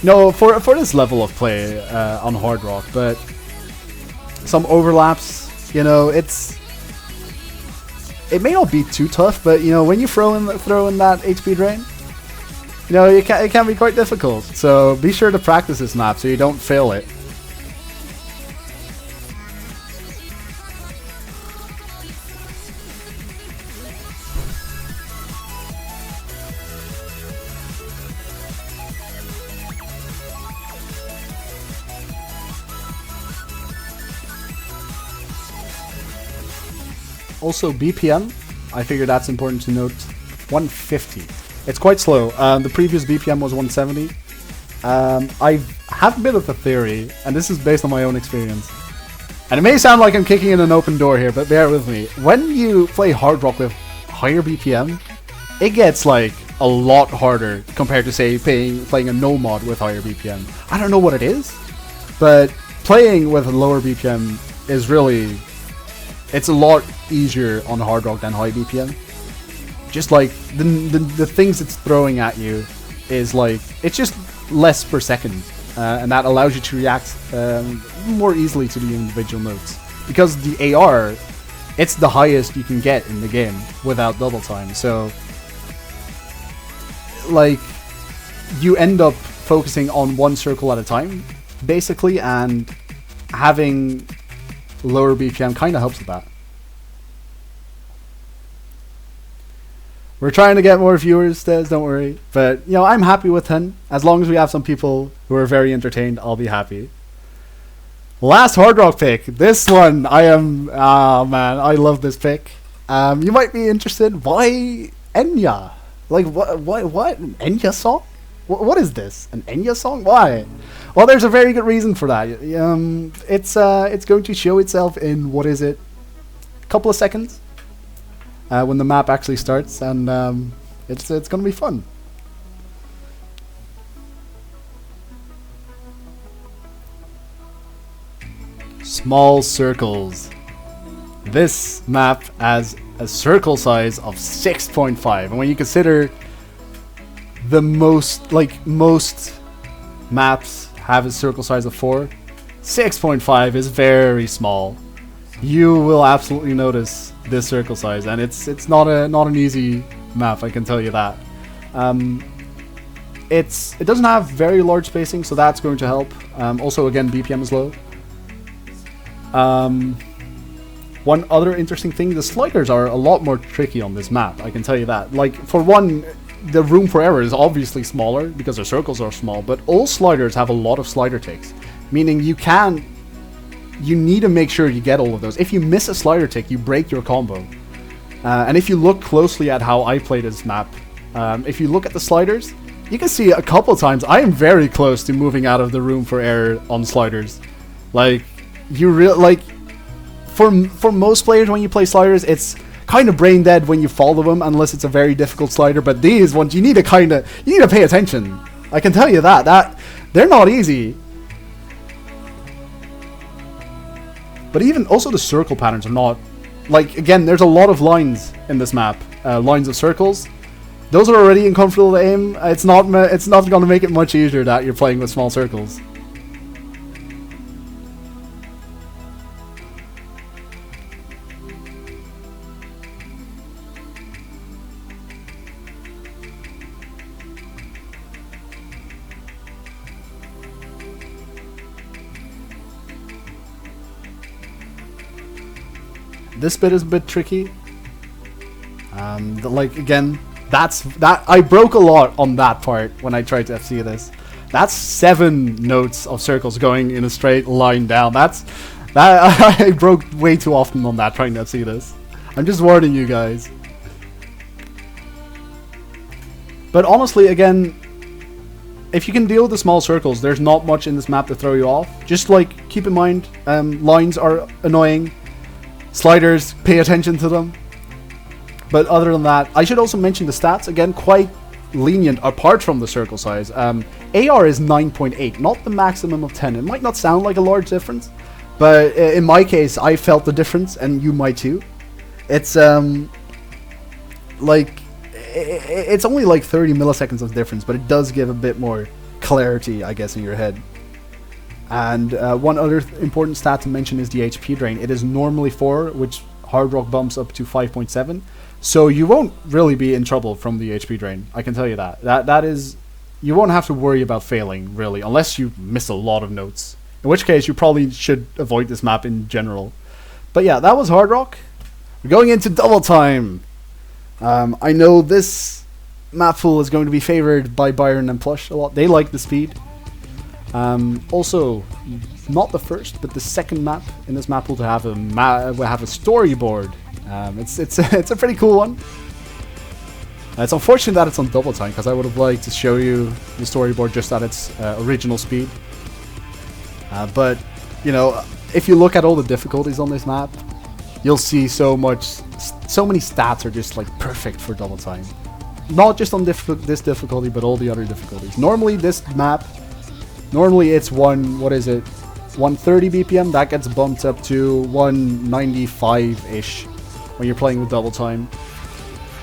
no, for this level of play on Hard Rock, but some overlaps, you know, it may not be too tough, but you know, when you throw in that HP drain, you know, it can be quite difficult. So be sure to practice this map so you don't fail it. Also, BPM, I figure that's important to note, 150. It's quite slow. The previous BPM was 170. I have a bit of a theory, and this is based on my own experience. And it may sound like I'm kicking in an open door here, but bear with me. When you play Hard Rock with higher BPM, it gets like a lot harder compared to, say, playing a no mod with higher BPM. I don't know what it is, but playing with a lower BPM is really... It's a lot easier on Hard Rock than high BPM. Just like the things it's throwing at you is like, it's just less per second, and that allows you to react more easily to the individual notes. Because the AR, it's the highest you can get in the game without double time. So like, you end up focusing on one circle at a time, basically, and having lower BPM kind of helps with that. We're trying to get more viewers, Des, don't worry. But, you know, I'm happy with 10. As long as we have some people who are very entertained, I'll be happy. Last Hard Rock pick. This one, I am... Oh, man, I love this pick. You might be interested. Why Enya? Like, what? An Enya song? What is this? An Enya song? Why? Well, there's a very good reason for that. It's going to show itself in, what is it? A couple of seconds. When the map actually starts, and it's going to be fun. Small circles. This map has a circle size of 6.5, and when you consider most maps have a circle size of 4, 6.5 is very small. You will absolutely notice this circle size, and it's not an easy map, I can tell you that. It doesn't have very large spacing, so that's going to help. Also, again, BPM is low. One other interesting thing, the sliders are a lot more tricky on this map, I can tell you that. Like, for one, the room for error is obviously smaller because the circles are small, but all sliders have a lot of slider ticks, meaning you need to make sure you get all of those. If you miss a slider tick, you break your combo. And if you look closely at how I play this map, if you look at the sliders, you can see a couple times I am very close to moving out of the room for error on sliders. Like, for most players, when you play sliders, it's kind of brain dead when you follow them unless it's a very difficult slider. But these ones, you need to pay attention. I can tell you that they're not easy. But even also the circle patterns are not, like, again, there's a lot of lines in this map, lines of circles. Those are already uncomfortable to aim. It's not going to make it much easier that you're playing with small circles. This bit is a bit tricky. Like, again, I broke a lot on that part when I tried to FC this. That's 7 notes of circles going in a straight line down. I broke way too often on that trying to FC this. I'm just warning you guys. But honestly, again, if you can deal with the small circles, there's not much in this map to throw you off. Just like, keep in mind, lines are annoying. Sliders, pay attention to them. But other than that, I should also mention the stats. Again, quite lenient apart from the circle size. AR is 9.8, not the maximum of 10. It might not sound like a large difference, but in my case, I felt the difference, and you might too. It's like, it's only like 30 milliseconds of difference, but it does give a bit more clarity, I guess, in your head. And one other important stat to mention is the HP drain. It is normally 4, which Hard Rock bumps up to 5.7. So you won't really be in trouble from the HP drain. I can tell you that. That is, you won't have to worry about failing, really, unless you miss a lot of notes. In which case, you probably should avoid this map in general. But yeah, that was Hard Rock. We're going into Double Time. I know this Mappool is going to be favored by Byron and Plush a lot. They like the speed. Also, not the first, but the second map in this map will have a storyboard. It's a pretty cool one. It's unfortunate that it's on double time because I would have liked to show you the storyboard just at its original speed. But you know, if you look at all the difficulties on this map, you'll see so many stats are just like perfect for double time. Not just on this difficulty, but all the other difficulties. Normally, this map. Normally it's 130 BPM, that gets bumped up to 195-ish when you're playing with double time.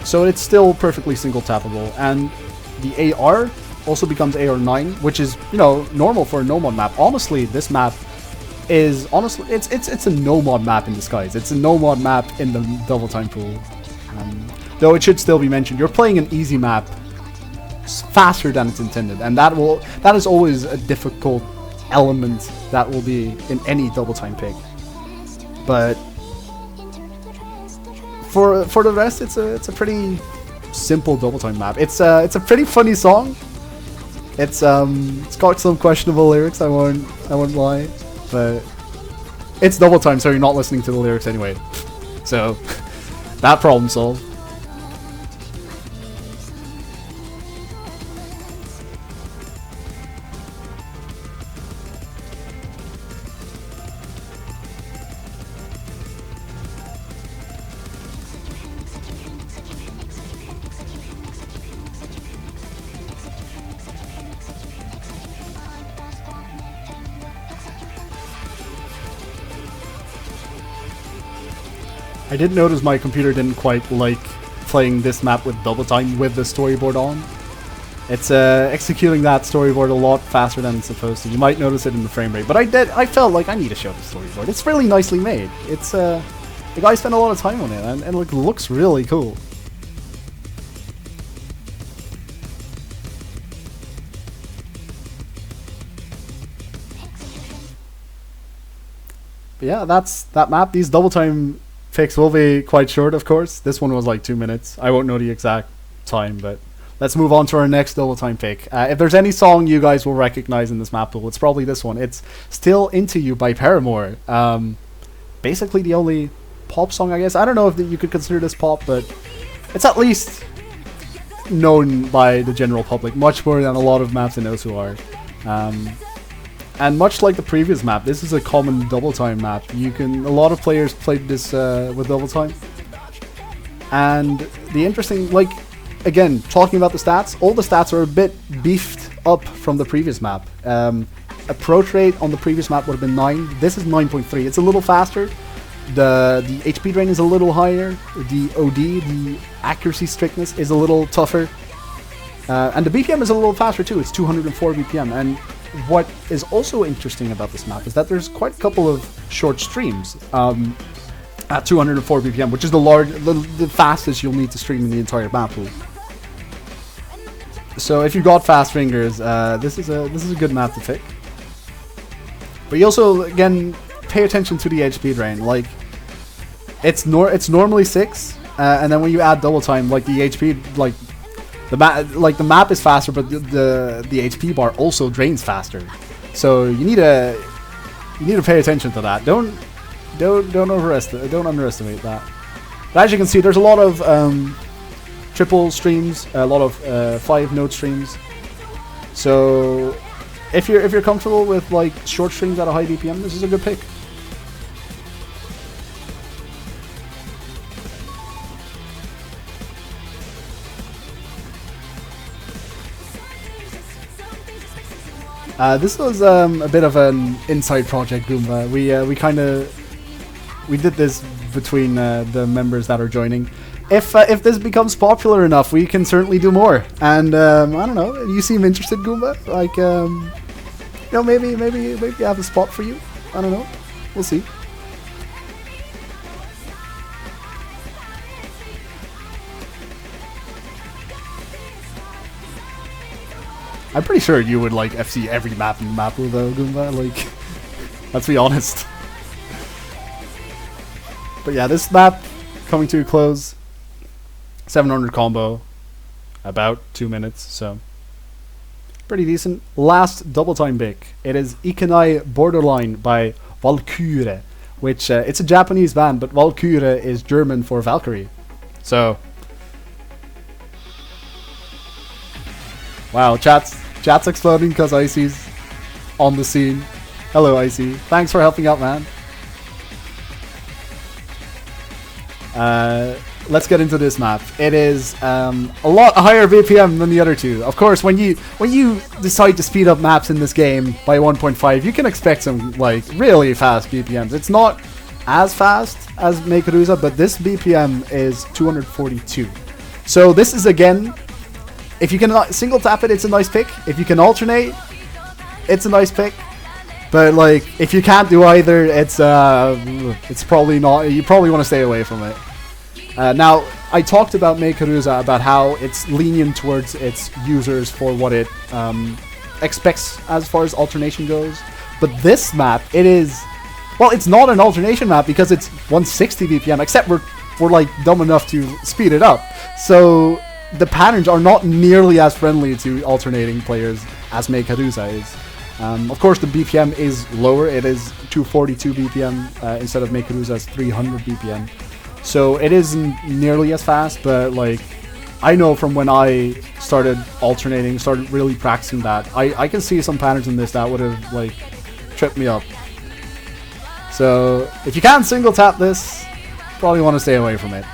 So it's still perfectly single tappable, and the AR also becomes AR9, which is, you know, normal for a no mod map. Honestly, this map is it's a no mod map in disguise. It's a no mod map in the double time pool. Though it should still be mentioned, you're playing an easy map faster than it's intended, and that is always a difficult element that will be in any double time pick. But for the rest, it's a pretty simple double time map. It's a pretty funny song. It's got some questionable lyrics, I won't lie, but it's double time, so you're not listening to the lyrics anyway. So that problem solved. I did notice my computer didn't quite like playing this map with double time with the storyboard on. It's executing that storyboard a lot faster than it's supposed to. You might notice it in the frame rate, but I felt like I need to show the storyboard. It's really nicely made. It's the guy spent a lot of time on it, and it looks really cool. But yeah, that's that map. These double time picks will be quite short, of course. This one was like 2 minutes. I won't know the exact time, but let's move on to our next double time pick. If there's any song you guys will recognize in this map pool, it's probably this one. It's Still Into You by Paramore. Basically the only pop song, I guess. I don't know if you could consider this pop, but it's at least known by the general public much more than a lot of maps in Osu are. And much like the previous map, this is a common double time map. A lot of players played this with double time. And the interesting, like, again, talking about the stats, all the stats are a bit beefed up from the previous map. Approach rate on the previous map would have been 9. This is 9.3. It's a little faster. The HP drain is a little higher. The OD, the accuracy strictness, is a little tougher. And the BPM is a little faster too. It's 204 BPM. And what is also interesting about this map is that there's quite a couple of short streams at 204 BPM, which is the fastest you'll need to stream in the entire Mappool. So if you've got fast fingers, this is a good map to pick. But you also, again, pay attention to the HP drain. Like, it's normally 6, and then when you add double time, like the HP, like the map is faster, but the HP bar also drains faster. So you need to pay attention to that. Don't underestimate that. But as you can see, there's a lot of triple streams, a lot of 5-note streams. So if you're comfortable with like short streams at a high BPM, this is a good pick. This was a bit of an inside project, Goomba. We did this between the members that are joining. If this becomes popular enough, we can certainly do more. And I don't know. You seem interested, Goomba. Like, you know, maybe I have a spot for you. I don't know. We'll see. I'm pretty sure you would like FC every map in Mappool though, Goomba. Like, let's be honest. But yeah, this map coming to a close. 700 combo, about 2 minutes, so pretty decent. Last double time pick. It is Ikenai Borderline by Valkyrie, which it's a Japanese band, but Valkyrie is German for Valkyrie. So, wow, chat's exploding because Icy's on the scene. Hello, Icy. Thanks for helping out, man. Let's get into this map. It is a lot higher BPM than the other two. Of course, when you decide to speed up maps in this game by 1.5, you can expect some like really fast BPMs. It's not as fast as Mekaruza, but this BPM is 242. So this is, again, if you can single tap it, it's a nice pick. If you can alternate, it's a nice pick. But like, if you can't do either, it's probably not. You probably want to stay away from it. Now, I talked about Mekaruza, about how it's lenient towards its users for what it expects as far as alternation goes. But this map, it is, well, it's not an alternation map because it's 160 BPM, except we're like dumb enough to speed it up. So the patterns are not nearly as friendly to alternating players as Mekaruza is. Of course, the BPM is lower. It is 242 BPM instead of Mekaruza's 300 BPM. So it isn't nearly as fast, but like, I know from when I started alternating, started really practicing that, I can see some patterns in this that would have like tripped me up. So if you can't single tap this, probably want to stay away from it.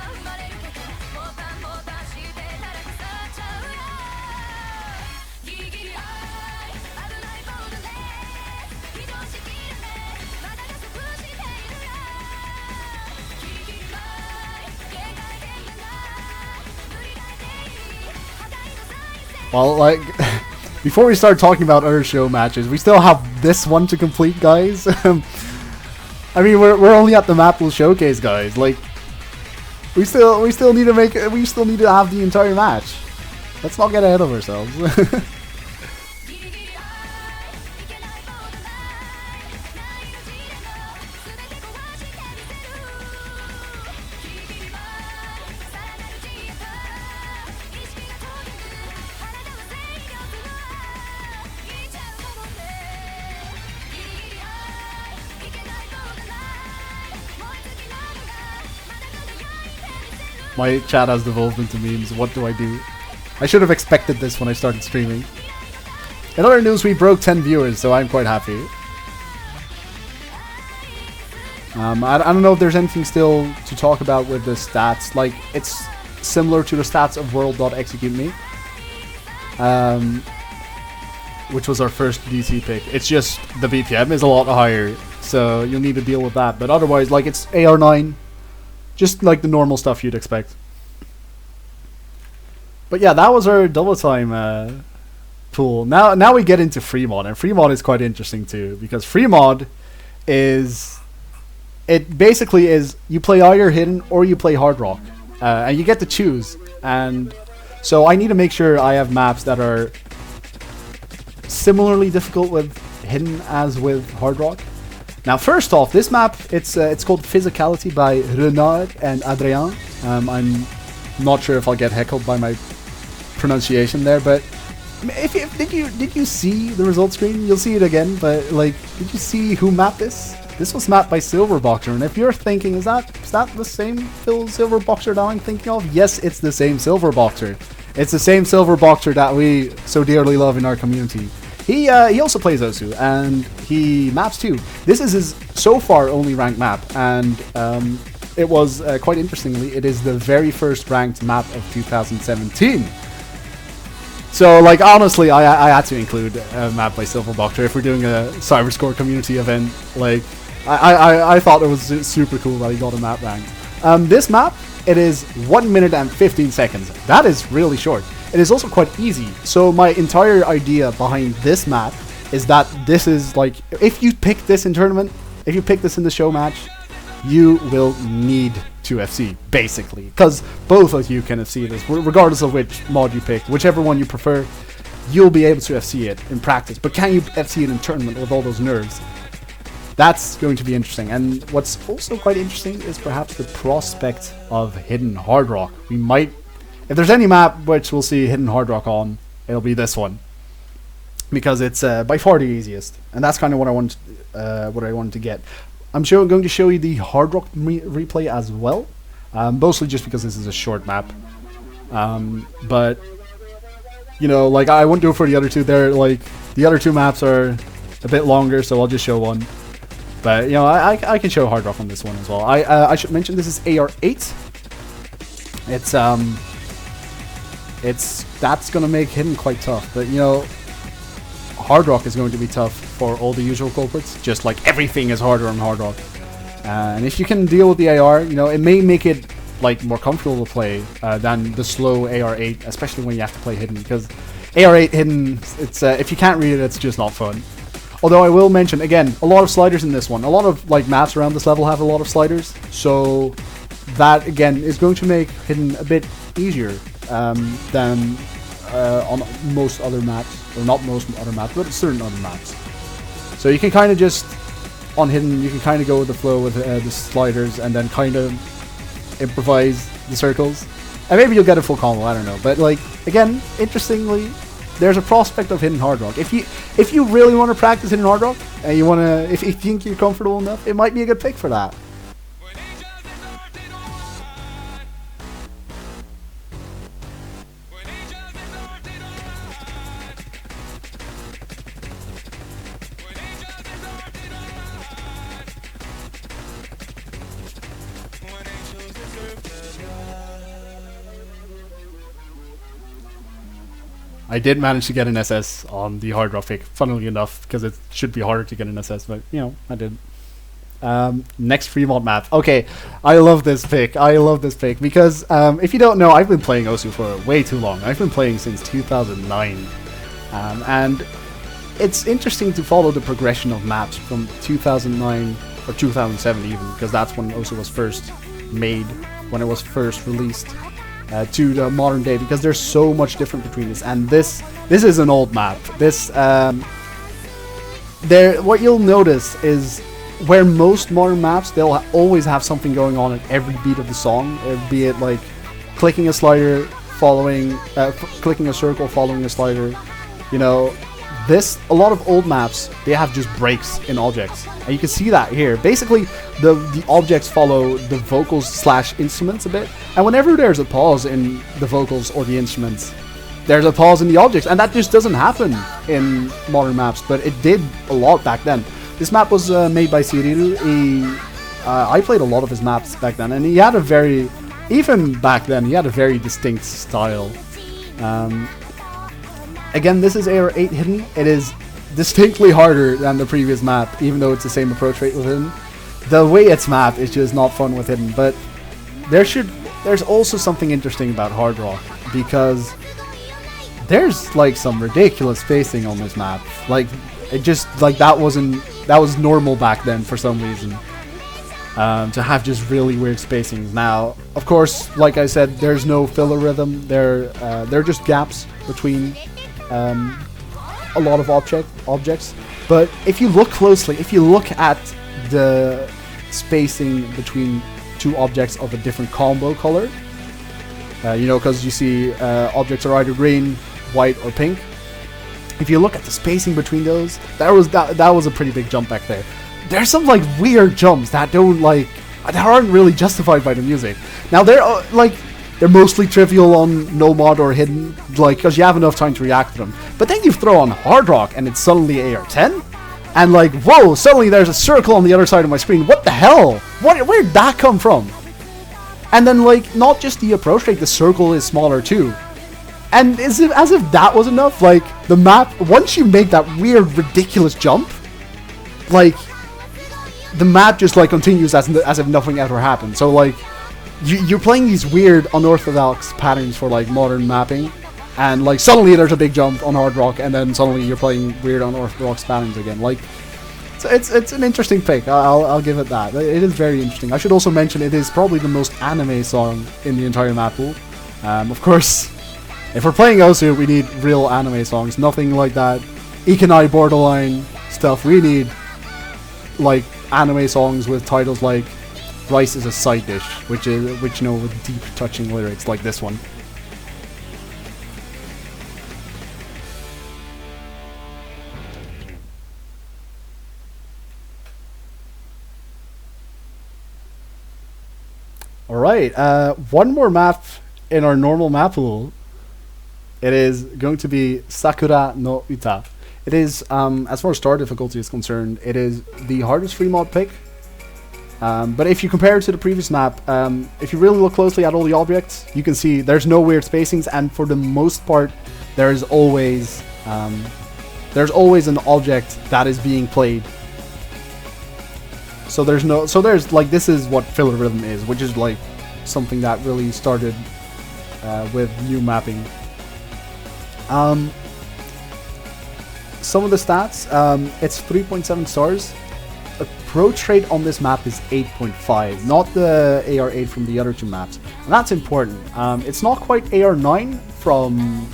Well, like, before we start talking about other show matches, we still have this one to complete, guys. I mean, we're only at the Mappool showcase, guys. Like, we still need to have the entire match. Let's not get ahead of ourselves. My chat has devolved into memes. What do I do? I should have expected this when I started streaming. In other news, we broke 10 viewers, so I'm quite happy. I don't know if there's anything still to talk about with the stats. Like, it's similar to the stats of World.ExecuteMe, which was our first DC pick. It's just the BPM is a lot higher, so you'll need to deal with that. But otherwise, like, it's AR9, just like the normal stuff you'd expect. But yeah, that was our double time pool. Now we get into free mod, and free mod is quite interesting too, because free mod is, it basically is, you play either hidden or you play hard rock, and you get to choose. And so I need to make sure I have maps that are similarly difficult with hidden as with hard rock. Now, first off, this map, it's called Physicality by Renard and Adrien. I'm not sure if I'll get heckled by my pronunciation there, but did you see the result screen? You'll see it again, but like, did you see who mapped this? This was mapped by Silverboxer, and if you're thinking, is that the same Silverboxer that I'm thinking of? Yes, it's the same Silverboxer. It's the same Silverboxer that we so dearly love in our community. He also plays Osu, and he maps too. This is his so far only ranked map, and it was quite interestingly, it is the very first ranked map of 2017. So, like, honestly, I had to include a map by Silverboxer if we're doing a Cyberscore community event. Like, I thought it was super cool that he got a map ranked. This map, it is 1 minute and 15 seconds. That is really short. It is also quite easy. So my entire idea behind this map is that this is like, if you pick this in tournament, if you pick this in the show match, you will need to FC, basically. Because both of you can FC this, regardless of which mod you pick, whichever one you prefer, you'll be able to FC it in practice. But can you FC it in tournament with all those nerves? That's going to be interesting. And what's also quite interesting is perhaps the prospect of hidden hard rock. We might, if there's any map which we'll see hidden hard rock on, it'll be this one, because it's by far the easiest, and that's kind of what I wanted to get. I'm going to show you the hard rock replay as well, mostly just because this is a short map. But you know, like, I won't do it for the other two. They're like, the other two maps are a bit longer, so I'll just show one. But you know, I can show hard rock on this one as well. I should mention this is AR8. That's gonna make hidden quite tough, but you know, hard rock is going to be tough for all the usual culprits, just like everything is harder on hard rock. And if you can deal with the AR, you know, it may make it like more comfortable to play than the slow AR8, especially when you have to play hidden, because AR8 hidden, it's if you can't read it, it's just not fun. Although I will mention, again, a lot of sliders in this one. A lot of like maps around this level have a lot of sliders, so that again is going to make hidden a bit easier than on most other maps, or not most other maps, but certain other maps. So you can kind of just, on hidden, you can kind of go with the flow with the sliders, and then kind of improvise the circles, and maybe you'll get a full combo, I don't know. But like, again, interestingly, there's a prospect of hidden hard rock. If you really want to practice hidden hard rock, and you want to, if you think you're comfortable enough, it might be a good pick for that. I did manage to get an SS on the hard rock pick, funnily enough, because it should be harder to get an SS, but you know, I did. Next free mod map. Okay, I love this pick. Because if you don't know, I've been playing Osu for way too long. I've been playing since 2009, and it's interesting to follow the progression of maps from 2009 or 2007 even, because that's when Osu was first made, when it was first released. To the modern day, because there's so much different between this, and this is an old map. What you'll notice is where most modern maps, they'll always have something going on at every beat of the song, be it like clicking a slider following, clicking a circle following a slider. You know, a lot of old maps, they have just breaks in objects, and you can see that here. Basically, the objects follow the vocals / instruments a bit, and whenever there's a pause in the vocals or the instruments, there's a pause in the objects, and that just doesn't happen in modern maps, but it did a lot back then. This map was made by Siriru, I played a lot of his maps back then, and he had a very, even back then, he had a very distinct style. Again, this is AR8 hidden. It is distinctly harder than the previous map, even though it's the same approach rate with hidden. The way it's mapped is just not fun with hidden, but there's also something interesting about Hard Rock, because there's like some ridiculous spacing on this map. Like, it just, like, that was normal back then for some reason. To have just really weird spacings. Now, of course, like I said, there's no filler rhythm. There are just gaps between a lot of objects. But if you look closely, if you look at the spacing between two objects of a different combo color, you know, because you see objects are either green, white, or pink. If you look at the spacing between those, that was a pretty big jump back there. There's some like weird jumps that aren't really justified by the music. Now they're mostly trivial on no mod or hidden, like, because you have enough time to react to them. But then you throw on Hard Rock and it's suddenly AR10, and like, whoa, suddenly there's a circle on the other side of my screen. What the hell? Where did that come from? And then, like, not just the approach rate, the circle is smaller too. And as if that was enough, like, the map, once you make that weird, ridiculous jump, like, the map just, like, continues as if nothing ever happened. So, like, you're playing these weird, unorthodox patterns for, like, modern mapping, and, like, suddenly there's a big jump on Hard Rock, and then suddenly you're playing weird, unorthodox patterns again. Like, so it's an interesting pick. I'll give it that. It is very interesting. I should also mention it is probably the most anime song in the entire Mappool. Of course, if we're playing Osu, we need real anime songs. Nothing like that Ikenai borderline stuff. We need, like, anime songs with titles like Rice is a Side Dish, which you know, with deep, touching lyrics like this one. Alright, one more map in our normal map pool. It is going to be Sakura no Uta. It is, as far as star difficulty is concerned, it is the hardest free mod pick. But if you compare it to the previous map, if you really look closely at all the objects, you can see there's no weird spacings, and for the most part, there's always an object that is being played. So there's like, this is what filler rhythm is, which is like something that really started with new mapping. Some of the stats, it's 3.7 stars. Approach rate on this map is 8.5, not the AR8 from the other two maps. And that's important. It's not quite AR9 from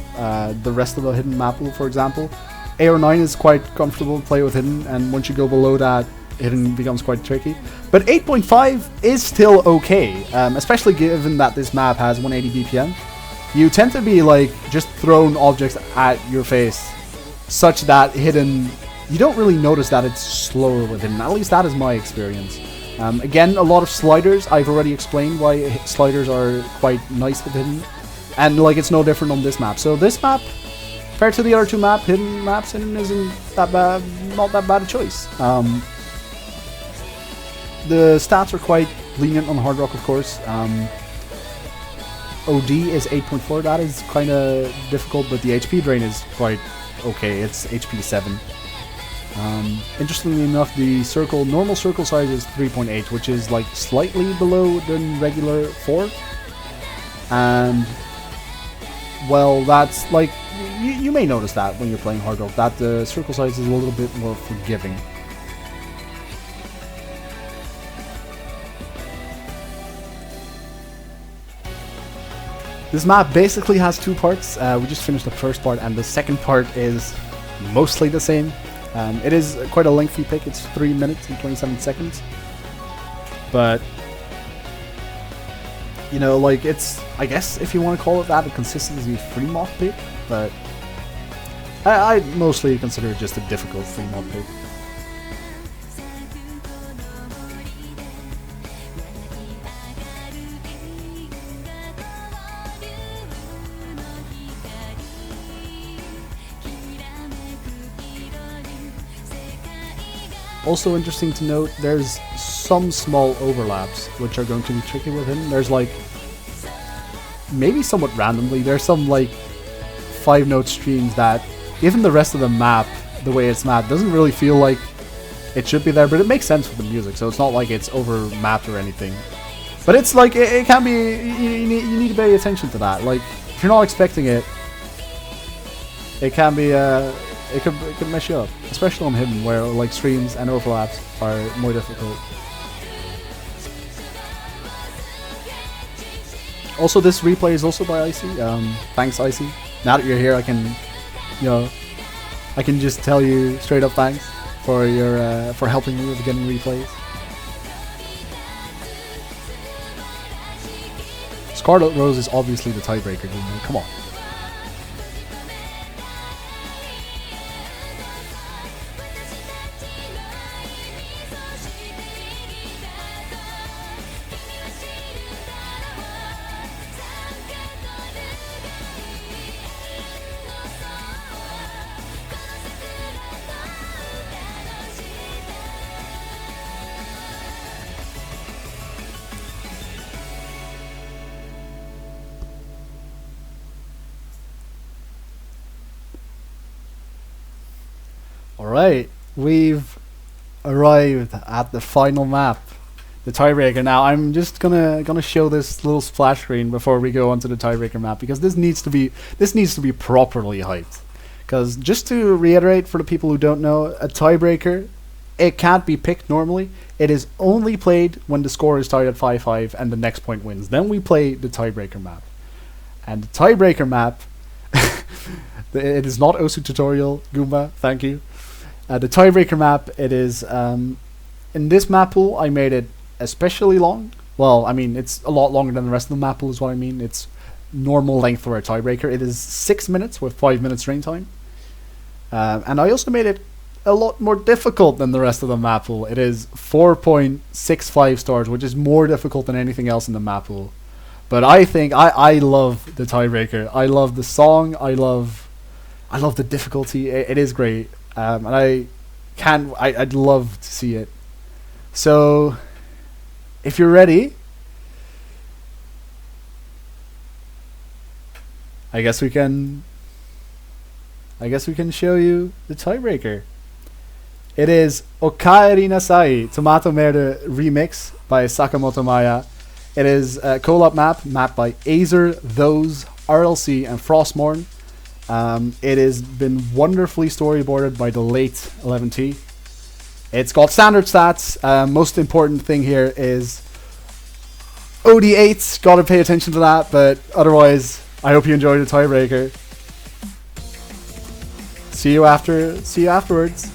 the rest of the hidden map pool, for example. AR9 is quite comfortable to play with hidden, and once you go below that, hidden becomes quite tricky. But 8.5 is still okay, especially given that this map has 180 BPM. You tend to be like just thrown objects at your face, such that hidden, you don't really notice that it's slower with hidden. At least that is my experience. Again, a lot of sliders. I've already explained why sliders are quite nice with hidden, and like, it's no different on this map. So this map, compared to the other two hidden maps, hidden isn't that bad, not that bad a choice. The stats are quite lenient on Hard Rock, of course. OD is 8.4, that is kind of difficult, but the HP drain is quite okay, it's HP 7. Interestingly enough, the normal circle size is 3.8, which is like slightly below the regular 4. And, well, that's like, you may notice that when you're playing Hard Rock, that the circle size is a little bit more forgiving. This map basically has two parts. We just finished the first part, and the second part is mostly the same. It is quite a lengthy pick. It's 3 minutes and 27 seconds. But, you know, like, it's, I guess, if you want to call it that, a consistency free mod pick. But I mostly consider it just a difficult free mod pick. Also interesting to note, there's some small overlaps which are going to be tricky with him. There's like, maybe somewhat randomly, there's some like 5-note streams that even the rest of the map, the way it's mapped, doesn't really feel like it should be there, but it makes sense with the music, so it's not like it's over mapped or anything. But it's like, it can be, you need to pay attention to that. Like, if you're not expecting it, it can be, it could mess you up. Especially on hidden, where like streams and overlaps are more difficult. Also, this replay is also by Icy. Thanks, Icy. Now that you're here, I can, I can just tell you straight up thanks for your for helping me with getting replays. Scarlet Rose is obviously the tiebreaker, come on. Alright, we've arrived at the final map, the tiebreaker. Now I'm just gonna show this little splash screen before we go onto the tiebreaker map, because this needs to be properly hyped. Because just to reiterate for the people who don't know, a tiebreaker, it can't be picked normally. It is only played when the score is tied at 5-5 and the next point wins. Then we play the tiebreaker map. And the tiebreaker map, it is not Osu tutorial, Goomba, thank you. The tiebreaker map, it is, in this map pool, I made it especially long. Well, I mean, it's a lot longer than the rest of the map pool is what I mean. It's normal length for a tiebreaker. It is 6 minutes with 5 minutes rain time. And I also made it a lot more difficult than the rest of the map pool. It is 4.65 stars, which is more difficult than anything else in the map pool. But I think, I love the tiebreaker. I love the song. I love the difficulty. It is great. And I'd love to see it. So, if you're ready, I guess we can show you the tiebreaker. It is Okaeri Nasai Tomato Merde Remix by Sakamoto Maya. It is a co-op map by Azer, Those, RLC, and Frostmorn. It has been wonderfully storyboarded by the late 11T. It's got standard stats. Most important thing here is OD8s. Gotta pay attention to that, but otherwise, I hope you enjoy the tiebreaker. See you afterwards.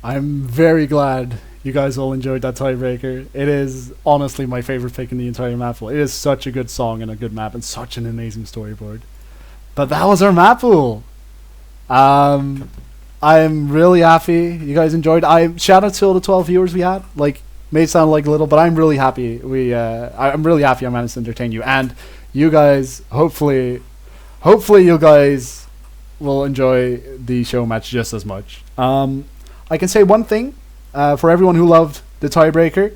I'm very glad you guys all enjoyed that tiebreaker. It is honestly my favorite pick in the entire Mappool. It is such a good song and a good map and such an amazing storyboard. But that was our Mappool. I'm really happy you guys enjoyed. I shout out to all the 12 viewers we had. Like, may sound like little, but I'm really happy. I'm really happy I managed to entertain you, and you guys. Hopefully, you guys will enjoy the show match just as much. I can say one thing for everyone who loved the tiebreaker.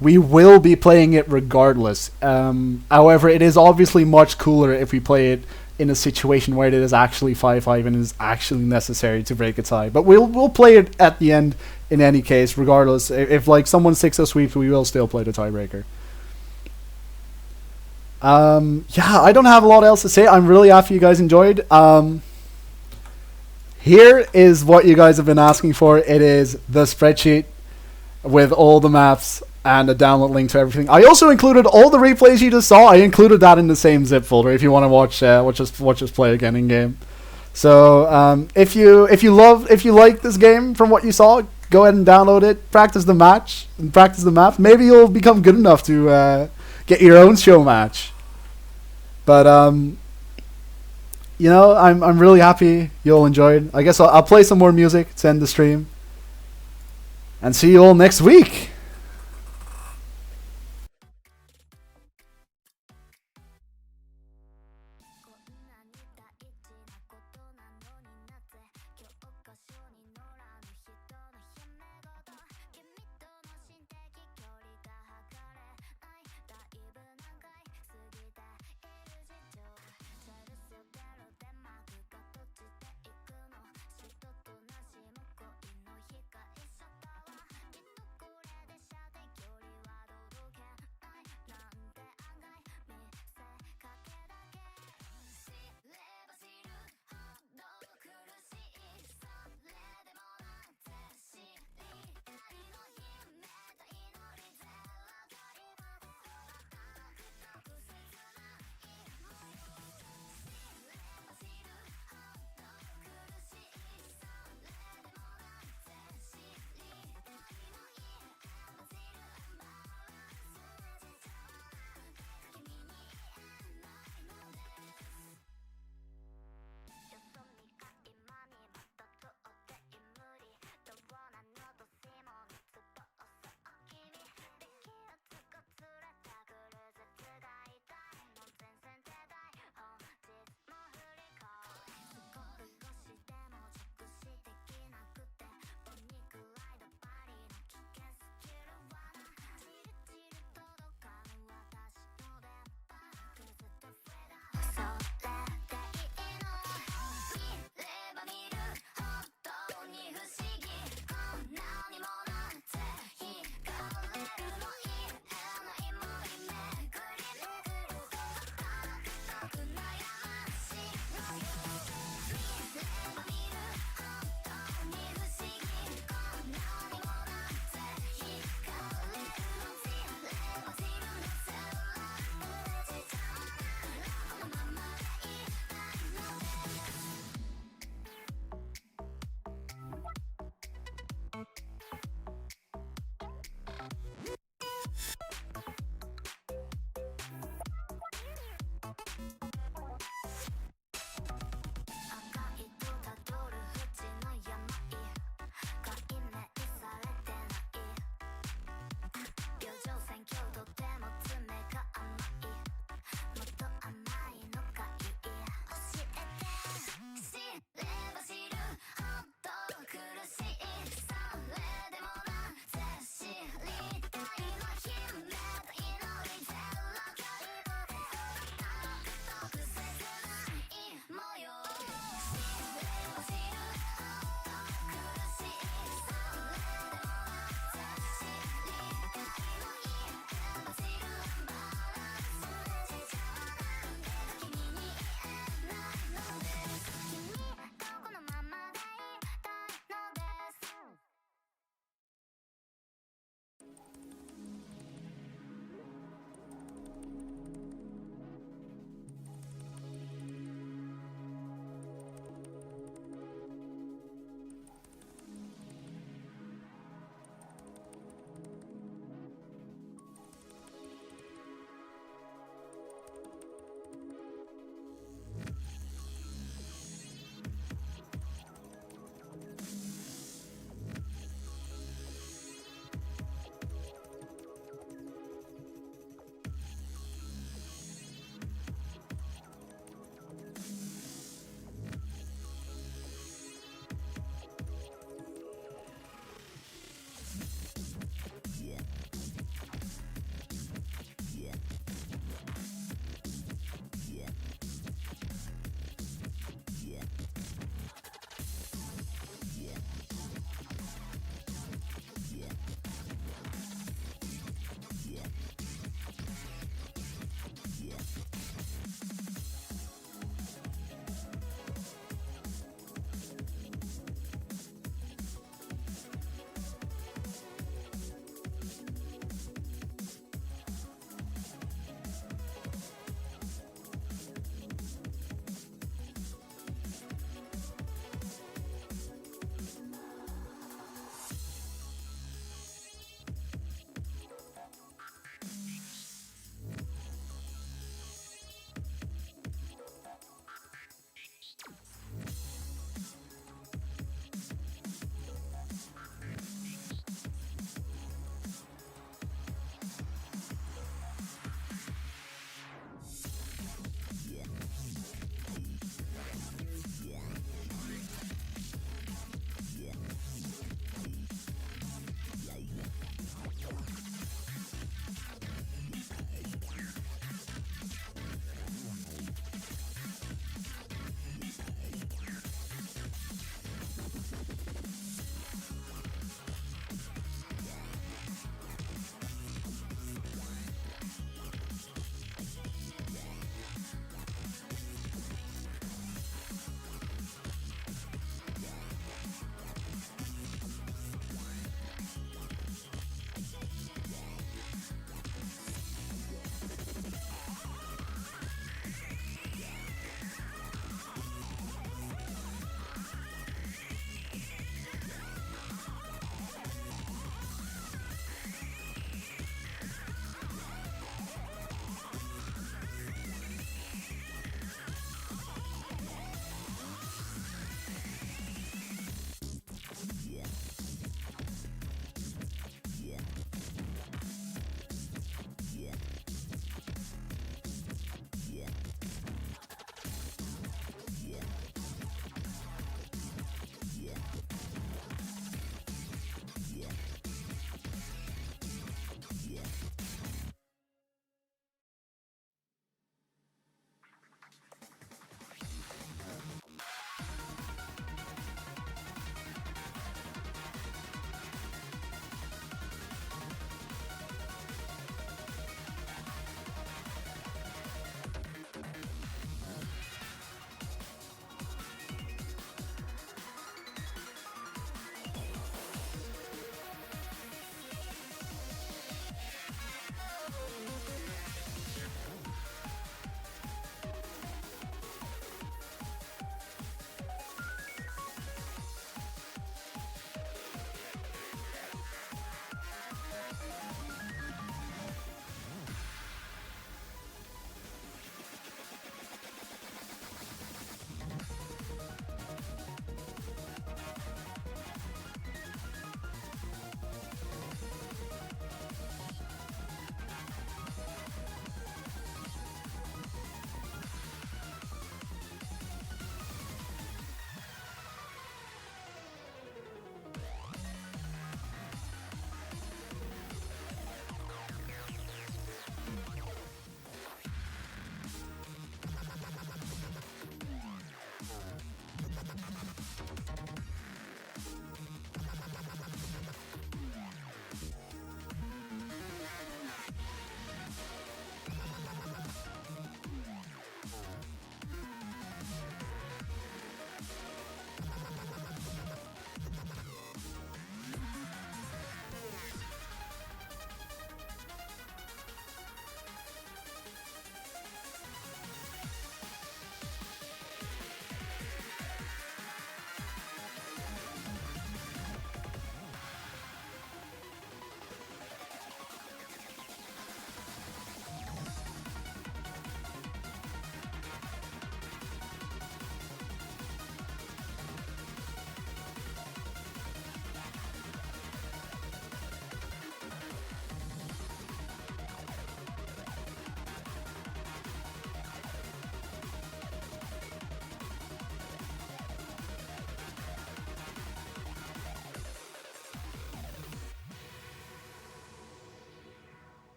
We will be playing it regardless. However, it is obviously much cooler if we play it in a situation where it is actually 5-5 and is actually necessary to break a tie. But we'll play it at the end in any case, regardless. If like someone 6-0 sweeps, we will still play the tiebreaker. Yeah, I don't have a lot else to say. I'm really happy you guys enjoyed. Here is what you guys have been asking for. It is the spreadsheet with all the maps and a download link to everything. I also included all the replays you just saw. I included that in the same zip folder if you want to watch us play again in game. So if you like this game from what you saw, go ahead and download it. Practice the match and practice the map. Maybe you'll become good enough to get your own show match. But you know, I'm really happy you'll enjoy it. I guess I'll play some more music to end the stream. And see you all next week.